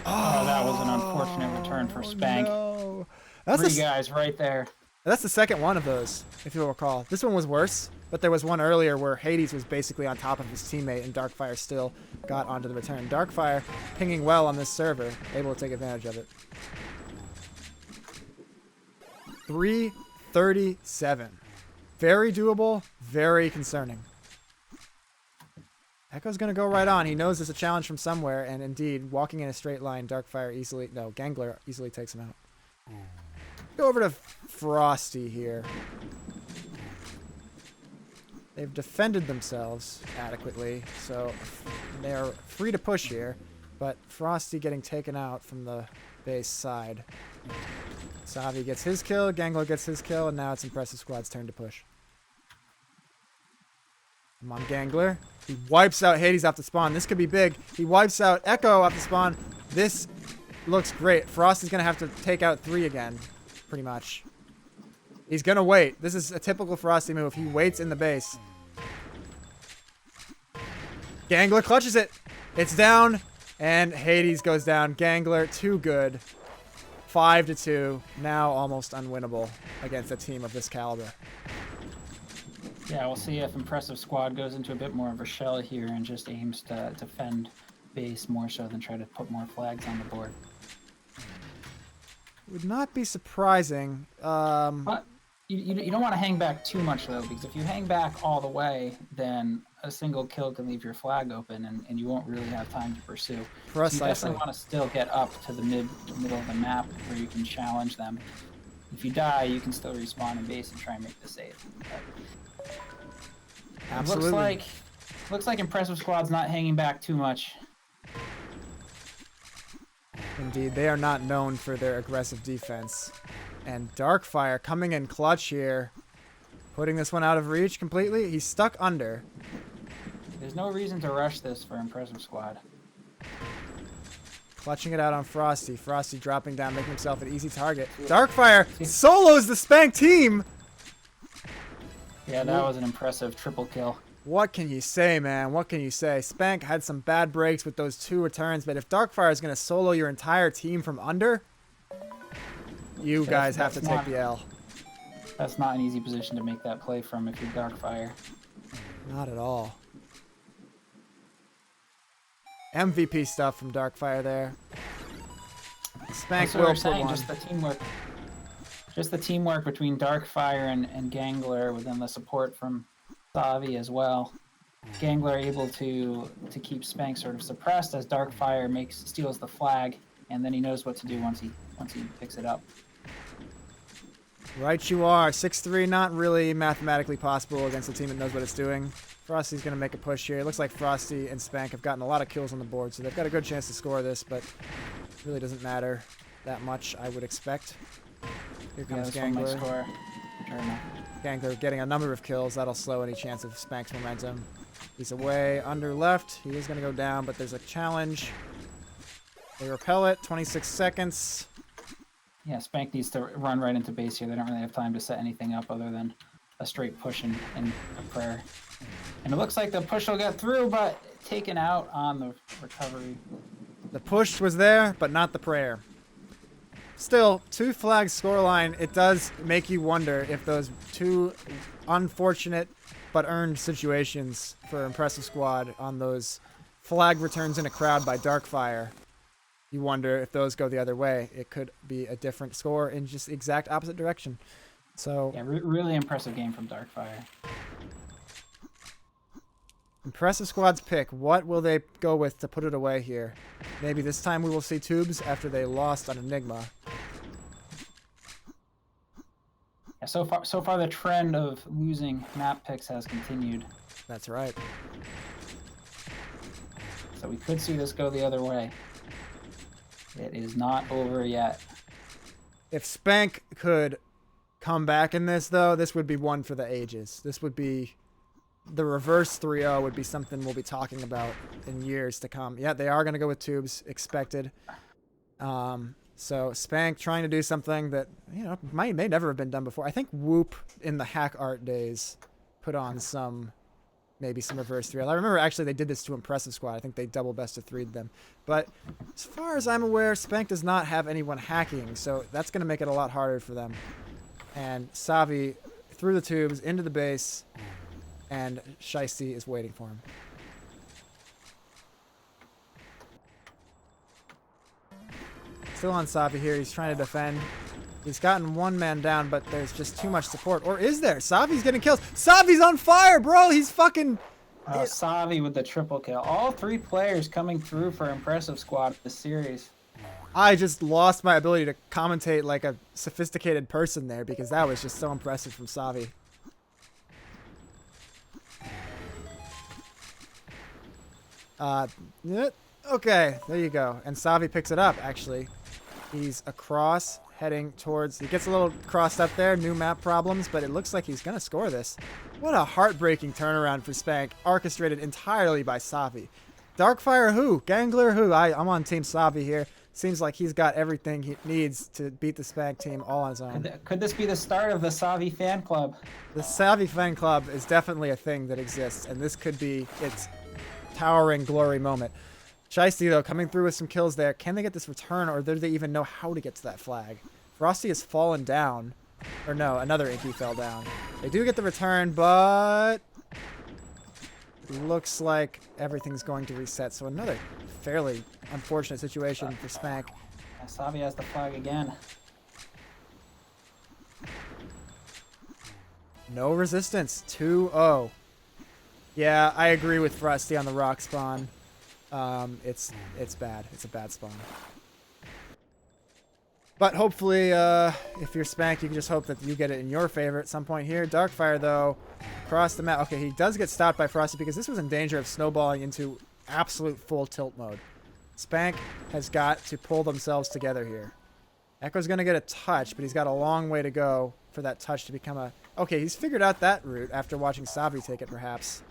Oh, that was an unfortunate return for Spank. No. 3 guys right there. That's the 2nd one of those, if you'll recall. This one was worse. But there was one earlier where Hades was basically on top of his teammate and Darkfire still got onto the return. Darkfire pinging well on this server, able to take advantage of it. 337. Very doable, very concerning. Echo's going to go right on. He knows there's a challenge from somewhere, and indeed, walking in a straight line, Darkfire easily... No, Gangler easily takes him out. Go over to Frosty here. They've defended themselves adequately, so they're free to push here, but Frosty getting taken out from the base side. Savi gets his kill, Gangler gets his kill, and now it's Impressive Squad's turn to push. Come on, Gangler. He wipes out Hades off the spawn. This could be big. He wipes out Echo off the spawn. This looks great. Frosty's going to have to take out 3 again, pretty much. He's going to wait. This is a typical Frosty move. He waits in the base. Gangler clutches it. It's down, and Hades goes down. Gangler, too good. 5-2. Now almost unwinnable against a team of this caliber. Yeah, we'll see if Impressive Squad goes into a bit more of a shell here and just aims to defend base more so than try to put more flags on the board. Would not be surprising. But you don't want to hang back too much, though, because if you hang back all the way, then a single kill can leave your flag open, and you won't really have time to pursue. Precisely. So you definitely want to still get up to the middle of the map where you can challenge them. If you die, you can still respawn in base and try and make the save. But Absolutely. Looks like Impressive Squad's not hanging back too much. Indeed, they are not known for their aggressive defense. And Darkfire coming in clutch here. Putting this one out of reach completely. He's stuck under. There's no reason to rush this for Impressive Squad. Clutching it out on Frosty. Frosty dropping down, making himself an easy target. Darkfire solos the Spank team! Yeah, that was an impressive triple kill. What can you say, man? What can you say? Spank had some bad breaks with those 2 returns, but if Darkfire is going to solo your entire team from under, you guys have to take the L. That's not an easy position to make that play from if you're Darkfire. Not at all. MVP stuff from Darkfire there. Spank will put one. Just the teamwork between Darkfire and Gangler, with then the support from Savi as well. Gangler able to keep Spank sort of suppressed as Darkfire steals the flag, and then he knows what to do once he picks it up. Right you are. 6-3, not really mathematically possible against a team that knows what it's doing. Frosty's going to make a push here. It looks like Frosty and Spank have gotten a lot of kills on the board, so they've got a good chance to score this, but it really doesn't matter that much, I would expect. Here comes Gangler. Sure enough. Gangler getting a number of kills. That'll slow any chance of Spank's momentum. He's away under left. He is going to go down, but there's a challenge. They repel it. 26 seconds. Yeah, Spank needs to run right into base here. They don't really have time to set anything up other than a straight push and a prayer. And it looks like the push will get through, but taken out on the recovery. The push was there, but not the prayer. Still, 2 flags scoreline, it does make you wonder if those 2 unfortunate but earned situations for Impressive Squad on those flag returns in a crowd by Darkfire, you wonder if those go the other way. It could be a different score in just the exact opposite direction. So yeah, really impressive game from Darkfire. Impressive Squad's pick. What will they go with to put it away here? Maybe this time we will see Tubes after they lost on Enigma. Yeah, so far the trend of losing map picks has continued. That's right. So we could see this go the other way. It is not over yet. If Spank could come back in this, though, this would be one for the ages. This would be... The reverse 3-0 would be something we'll be talking about in years to come. Yeah, they are going to go with Tubes, expected. So Spank trying to do something that, you know, may never have been done before. I think Whoop in the hack art days put on maybe some reverse 3-0. I remember actually they did this to Impressive Squad. I think they double best of 3'd them. But as far as I'm aware, Spank does not have anyone hacking, so that's going to make it a lot harder for them. And Savi through the tubes into the base. and Shiesty is waiting for him. Still on Savi here. He's trying to defend. He's gotten one man down, but there's just too much support. Or is there? Savi's getting kills. Savi's on fire, bro. He's fucking... Savi with the triple kill. All 3 players coming through for Impressive Squad this series. I just lost my ability to commentate like a sophisticated person there because that was just so impressive from Savi. Okay, there you go. And Savi picks it up, actually. He's across, heading towards... He gets a little crossed up there, new map problems, but it looks like he's going to score this. What a heartbreaking turnaround for Spank, orchestrated entirely by Savi. Darkfire who? Gangler who? I'm on Team Savi here. Seems like he's got everything he needs to beat the Spank team all on his own. Could this be the start of the Savi fan club? The Savi fan club is definitely a thing that exists, and this could be its towering glory moment. Shiesty, though, coming through with some kills there. Can they get this return, or do they even know how to get to that flag? Frosty has fallen down. Or no, another Inky fell down. They do get the return, but... looks like everything's going to reset. So another fairly unfortunate situation for Spank. Savi has the flag again. No resistance. 2-0. Yeah, I agree with Frosty on the rock spawn. It's bad. It's a bad spawn. But hopefully, if you're Spank, you can just hope that you get it in your favor at some point here. Darkfire, though, across the map. Okay, he does get stopped by Frosty because this was in danger of snowballing into absolute full tilt mode. Spank has got to pull themselves together here. Echo's going to get a touch, but he's got a long way to go for that touch to become a... Okay, he's figured out that route after watching Savi take it, perhaps.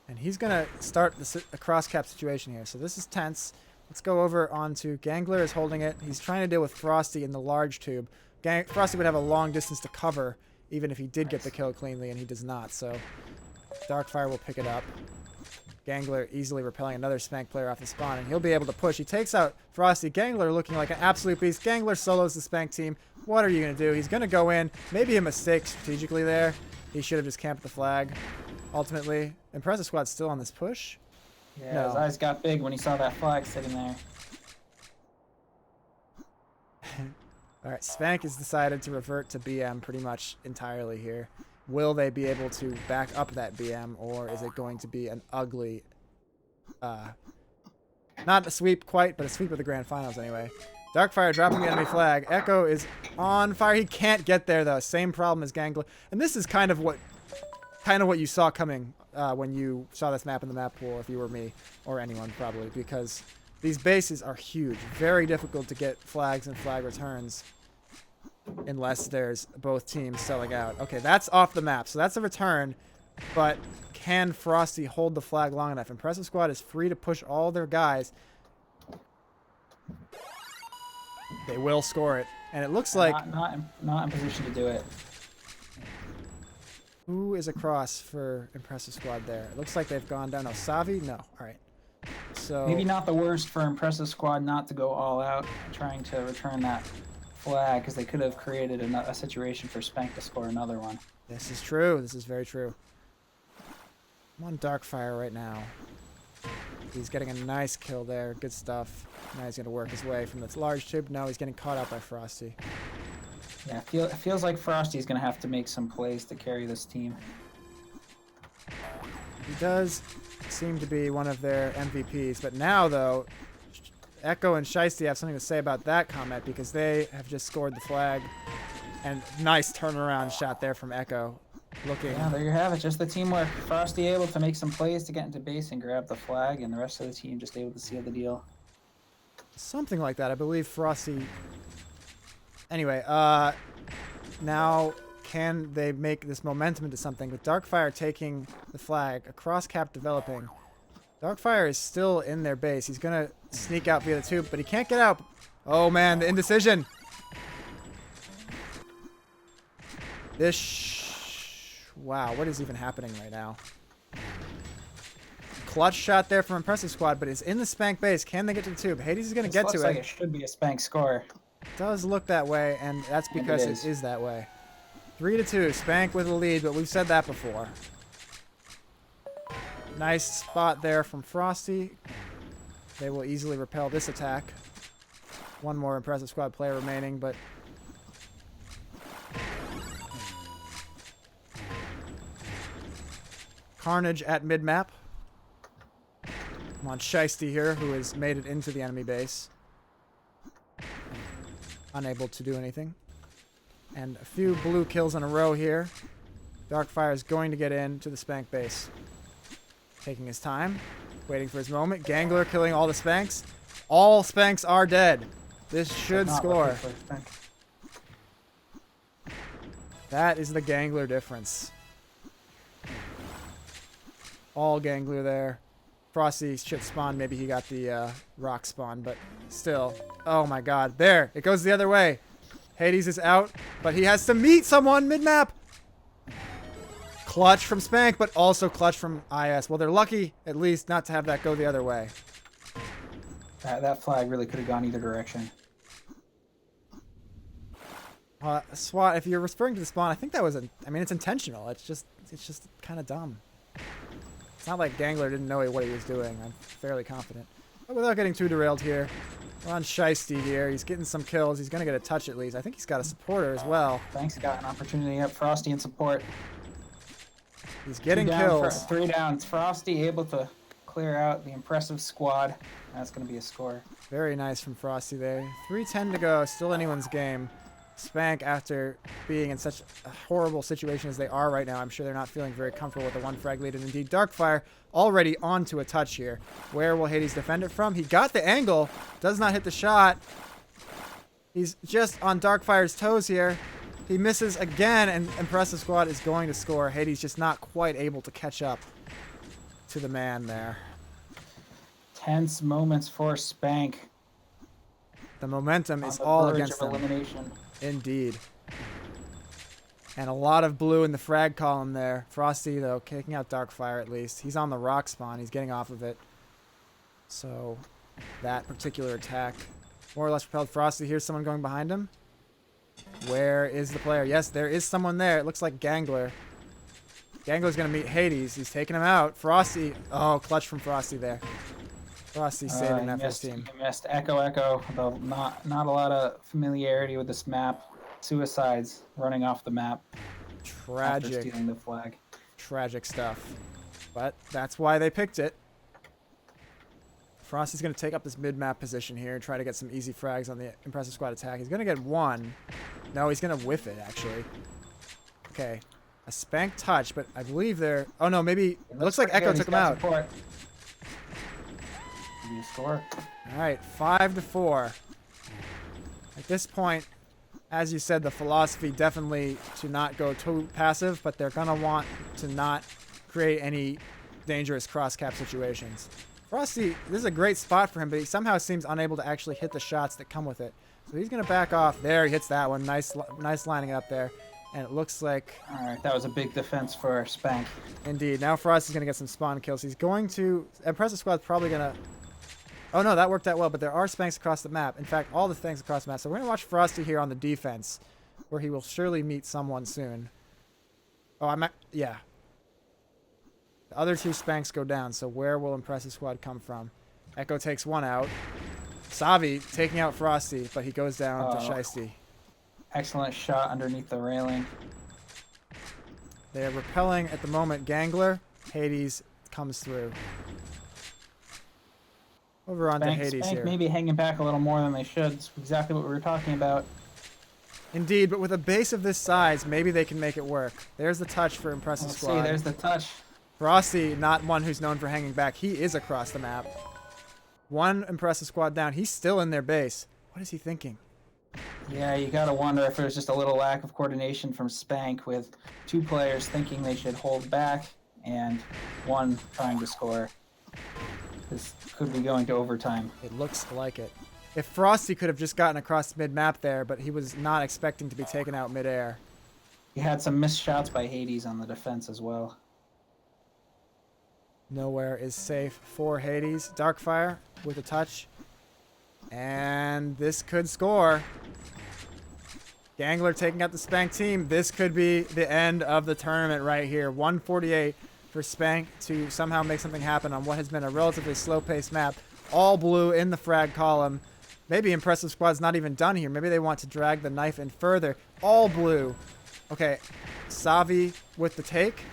And he's going to start a cross-cap situation here. So this is tense. Let's go over onto Gangler is holding it. He's trying to deal with Frosty in the large tube. Frosty would have a long distance to cover, even if he did get the kill cleanly, and he does not. So Darkfire will pick it up. Gangler easily repelling another Spank player off the spawn, and he'll be able to push. He takes out Frosty. Gangler looking like an absolute beast. Gangler solos the Spank team. What are you going to do? He's going to go in. Maybe a mistake strategically there. He should have just camped the flag. Ultimately, Impressive Squad's still on this push. Yeah, no. His eyes got big when he saw that flag sitting there. All right, Spank has decided to revert to BM pretty much entirely here. Will they be able to back up that BM, or is it going to be an ugly, not a sweep quite, but a sweep of the grand finals anyway. Darkfire dropping the enemy flag. Echo is on fire. He can't get there though. Same problem as Gangler. And this is kind of what you saw coming when you saw this map in the map pool, if you were me or anyone probably, because these bases are huge. Very difficult to get flags and flag returns unless there's both teams selling out. Okay, that's off the map, so that's a return, but can Frosty hold the flag long enough? Impressive Squad is free to push all their guys. They will score it, and it looks like... Not in position to do it. Who is across for Impressive Squad there? It looks like they've gone down. No, Savi? No. All right. So maybe not the worst for Impressive Squad not to go all out trying to return that flag, because they could have created a situation for Spank to score another one. This is true. This is very true. I'm on Darkfire right now. He's getting a nice kill there. Good stuff. Now he's going to work his way from this large tube. No, he's getting caught out by Frosty. Yeah, it feels like Frosty's going to have to make some plays to carry this team. He does seem to be one of their MVPs, but now, though, Echo and Shiesty have something to say about that comment, because they have just scored the flag. And nice turnaround shot there from Echo. Yeah, there you have it. Just the teamwork. Frosty able to make some plays to get into base and grab the flag, and the rest of the team just able to seal the deal. Something like that. I believe Frosty... Anyway, now can they make this momentum into something? With Darkfire taking the flag, a cross-cap developing. Darkfire is still in their base. He's going to sneak out via the tube, but he can't get out. Oh, man, the indecision. Wow, what is even happening right now? Clutch shot there from Impressive Squad, but it's in the Spank base. Can they get to the tube? Hades is going to get to it. Looks like it should be a Spank score. It does look that way, and that's because it is that way. 3-2. Spank with a lead, but we've said that before. Nice spot there from Frosty. They will easily repel this attack. One more impressive squad player remaining, but Carnage at mid-map. I'm on Shiesty here, who has made it into the enemy base. Unable to do anything. And a few blue kills in a row here. Darkfire is going to get into the Spank base. Taking his time, waiting for his moment. Gangler killing all the Spanks. All Spanks are dead. This should score. That is the Gangler difference. All Gangler there. Frosty should spawn. Maybe he got the rock spawn, but still. Oh my god. There. It goes the other way. Hades is out, but he has to meet someone mid-map. Clutch from Spank, but also clutch from IS. Well, they're lucky, at least, not to have that go the other way. That flag really could have gone either direction. SWAT, if you're referring to the spawn, I think that was I mean, it's intentional. It's just kind of dumb. It's not like Gangler didn't know what he was doing. I'm fairly confident. But without getting too derailed here, we're on Shiesty here. He's getting some kills. He's going to get a touch at least. I think he's got a supporter as well. Thanks, got an opportunity up. Frosty in support. He's getting kills. 3 down. Frosty able to clear out the impressive squad. That's going to be a score. Very nice from Frosty there. 3:10 to go. Still anyone's game. Spank, after being in such a horrible situation as they are right now, I'm sure they're not feeling very comfortable with the 1 frag lead. And indeed, Darkfire already onto a touch here. Where will Hades defend it from? He got the angle. Does not hit the shot. He's just on Darkfire's toes here. He misses again, and Impressive Squad is going to score. Hades just not quite able to catch up to the man there. Tense moments for Spank. The momentum is all against them. Elimination. Indeed. And a lot of blue in the frag column there. Frosty, though, kicking out Darkfire at least. He's on the rock spawn. He's getting off of it. So that particular attack more or less repelled Frosty. Here's someone going behind him. Where is the player? Yes, there is someone there. It looks like Gangler. Gangler's going to meet Hades. He's taking him out. Frosty. Oh, clutch from Frosty there. Frosty saving that for his team. He missed Echo, though not a lot of familiarity with this map. Suicides running off the map. Tragic. After stealing the flag. Tragic stuff. But that's why they picked it. Frosty's going to take up this mid-map position here and try to get some easy frags on the Impressive Squad attack. He's going to get one. No, he's going to whiff it, actually. Okay. A Spank touch, but I believe they're... Oh, no, maybe... It looks like Echo took him out. Support. Score. All right, 5-4. At this point, as you said, the philosophy definitely to not go too passive, but they're going to want to not create any dangerous cross-cap situations. Frosty, this is a great spot for him, but he somehow seems unable to actually hit the shots that come with it. So he's going to back off. There, he hits that one. Nice lining it up there. And it looks like... All right, that was a big defense for Spank. Indeed. Now Frosty's going to get some spawn kills. He's going to... Impressive Squad's probably going to... Oh, no, that worked out well, but there are Spanks across the map. In fact, all the Spanks across the map. So we're going to watch Frosty here on the defense, where he will surely meet someone soon. Oh, yeah. The other 2 Spanks go down, so where will Impressive Squad come from? Echo takes one out. Savi taking out Frosty, but he goes down to Shiesty. Excellent shot underneath the railing. They are repelling at the moment Gangler. Hades comes through. Over onto Hades here. Maybe hanging back a little more than they should. It's exactly what we were talking about. Indeed, but with a base of this size, maybe they can make it work. There's the touch for Impressive Squad. See, there's the touch. Frosty, not one who's known for hanging back. He is across the map. One Impressive Squad down. He's still in their base. What is he thinking? Yeah, you gotta wonder if there's just a little lack of coordination from Spank with 2 players thinking they should hold back and 1 trying to score. This could be going to overtime. It looks like it. If Frosty could have just gotten across mid-map there, but he was not expecting to be taken out mid-air. He had some missed shots by Hades on the defense as well. Nowhere is safe for Hades. Darkfire with a touch. And this could score. Gangler taking out the Spank team. This could be the end of the tournament right here. 148 for Spank to somehow make something happen on what has been a relatively slow-paced map. All blue in the frag column. Maybe Impressive Squad's not even done here. Maybe they want to drag the knife in further. All blue. Okay, Savi with the take.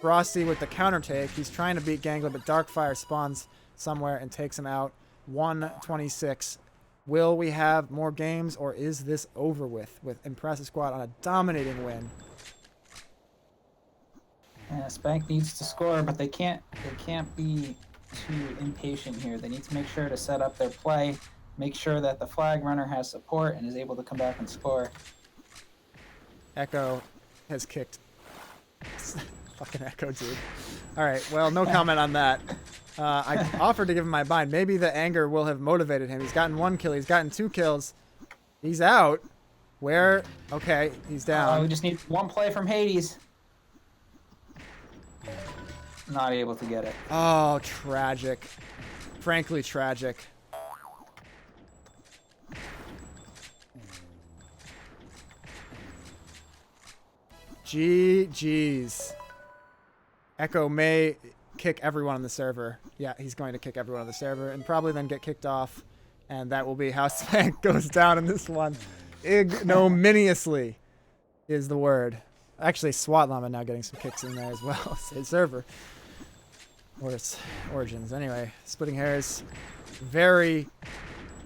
Frosty with the counter take. He's trying to beat Gangler, but Darkfire spawns somewhere and takes him out. 126. Will we have more games, or is this over with Impressive Squad on a dominating win? Yeah, Spank needs to score, but they can't be too impatient here. They need to make sure to set up their play, make sure that the flag runner has support and is able to come back and score. Echo has kicked. Fucking Echo, dude. All right, well, no comment on that. I offered to give him my bind. Maybe the anger will have motivated him. He's gotten 1 kill. He's gotten 2 kills. He's out. Where? Okay, he's down. We just need 1 play from Hades. Not able to get it. Oh, tragic. Frankly, tragic. GG's. Echo may kick everyone on the server. Yeah, he's going to kick everyone on the server and probably then get kicked off. And that will be how Spank goes down in this one. Ignominiously is the word. Actually, SWAT Llama now getting some kicks in there as well. Same server. Or its origins. Anyway, splitting hairs. Very,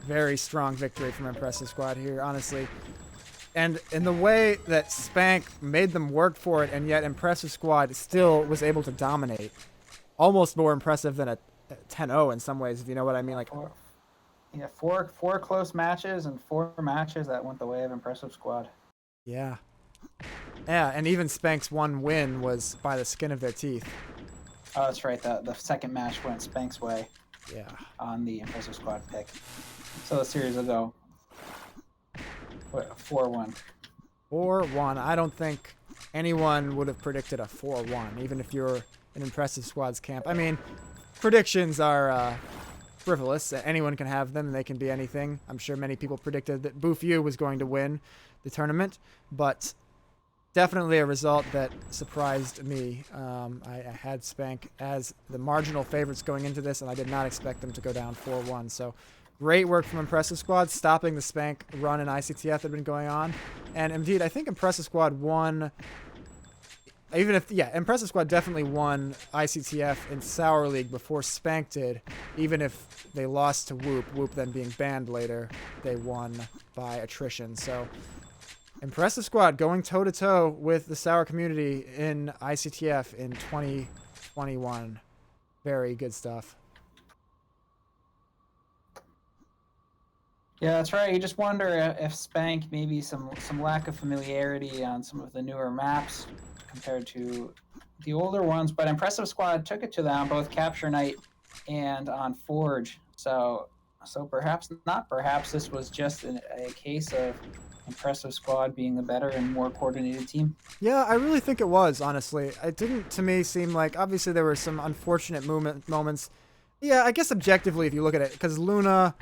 very strong victory from Impressive Squad here, honestly. And in the way that Spank made them work for it, and yet Impressive Squad still was able to dominate. Almost more impressive than a 10-0 in some ways, if you know what I mean. Like, four close matches and 4 matches that went the way of Impressive Squad. Yeah. Yeah, and even Spank's 1 win was by the skin of their teeth. Oh, that's right. The second match went Spank's way. Yeah. On the Impressive Squad pick. So the series will go 4-1. 4-1. I don't think anyone would have predicted a 4-1, even if you're in Impressive Squad's camp. I mean, predictions are frivolous. Anyone can have them, and they can be anything. I'm sure many people predicted that Bouffieu was going to win the tournament, but definitely a result that surprised me. I had Spank as the marginal favorites going into this, and I did not expect them to go down 4-1. So great work from Impressive Squad, stopping the Spank run in ICTF that had been going on. And indeed, I think Impressive Squad won. Impressive Squad definitely won ICTF in Sour League before Spank did. Even if they lost to Whoop, Whoop then being banned later, they won by attrition. So Impressive Squad going toe-to-toe with the Sour community in ICTF in 2021. Very good stuff. Yeah, that's right. You just wonder if Spank maybe some lack of familiarity on some of the newer maps compared to the older ones, but Impressive Squad took it to them on both Capture Night and on Forge. So perhaps not. Perhaps this was just a case of Impressive Squad being the better and more coordinated team. Yeah, I really think it was, honestly. It didn't, to me, seem like... Obviously, there were some unfortunate moments. Yeah, I guess objectively, if you look at it, because Luna,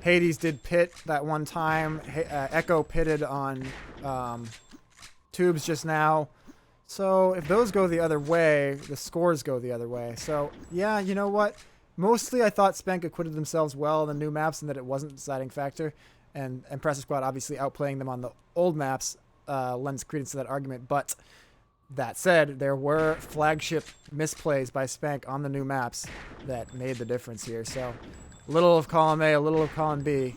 Hades did pit that one time. Echo pitted on Tubes just now. So if those go the other way, the scores go the other way. So, yeah, you know what? Mostly, I thought Spank acquitted themselves well in the new maps and that it wasn't a deciding factor. And Impressive Squad obviously outplaying them on the old maps lends credence to that argument. But that said, there were flagship misplays by Spank on the new maps that made the difference here. So a little of column A, a little of column B.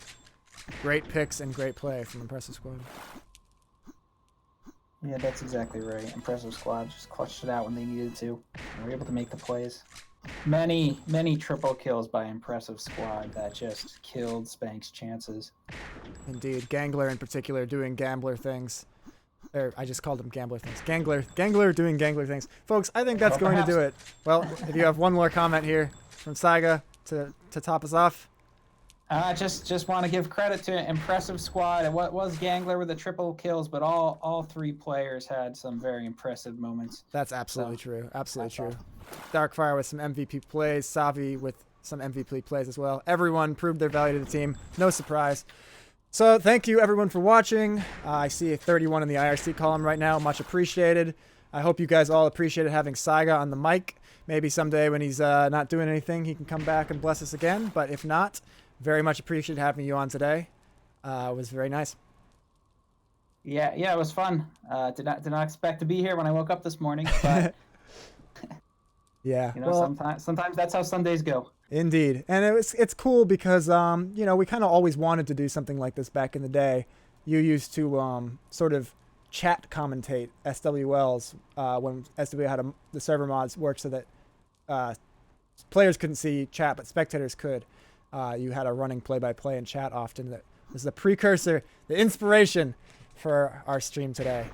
Great picks and great play from Impressive Squad. Yeah, that's exactly right. Impressive Squad just clutched it out when they needed to. And were able to make the plays. Many triple kills by Impressive Squad that just killed Spank's chances. Indeed. Gangler in particular doing gambler things. Or I just called him gambler things. Gangler doing gangler things. Folks, I think that's going to do it. Well, if you have one more comment here from Saiga to top us off. Just want to give credit to Impressive Squad. It was Gangler with the triple kills, but all 3 players had some very impressive moments. That's absolutely true. Absolutely true. Darkfire with some MVP plays. Savi with some MVP plays as well. Everyone proved their value to the team. No surprise. So thank you everyone for watching. I see a 31 in the IRC column right now. Much appreciated. I hope you guys all appreciated having Saiga on the mic. Maybe someday when he's not doing anything, he can come back and bless us again. But if not, very much appreciated having you on today. It was very nice. Yeah, it was fun. Did not expect to be here when I woke up this morning, but yeah, you know, well, sometimes that's how Sundays go. indeed, and it's cool because you know, we kind of always wanted to do something like this back in the day. You used to sort of chat commentate SWLs when SW had the server mods worked so that players couldn't see chat, but spectators could. You had a running play-by-play in chat often. That was the precursor, the inspiration for our stream today.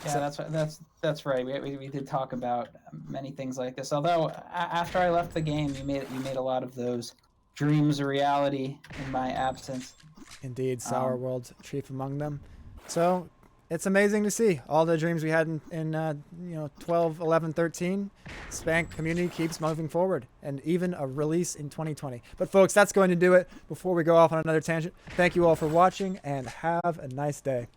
Yeah, so, that's right. We did talk about many things like this. Although after I left the game, you made a lot of those dreams a reality in my absence. Indeed, Sour World chief among them. So it's amazing to see all the dreams we had in you know, 12, 11, 13. Spank community keeps moving forward, and even a release in 2020. But folks, that's going to do it before we go off on another tangent. Thank you all for watching, and have a nice day.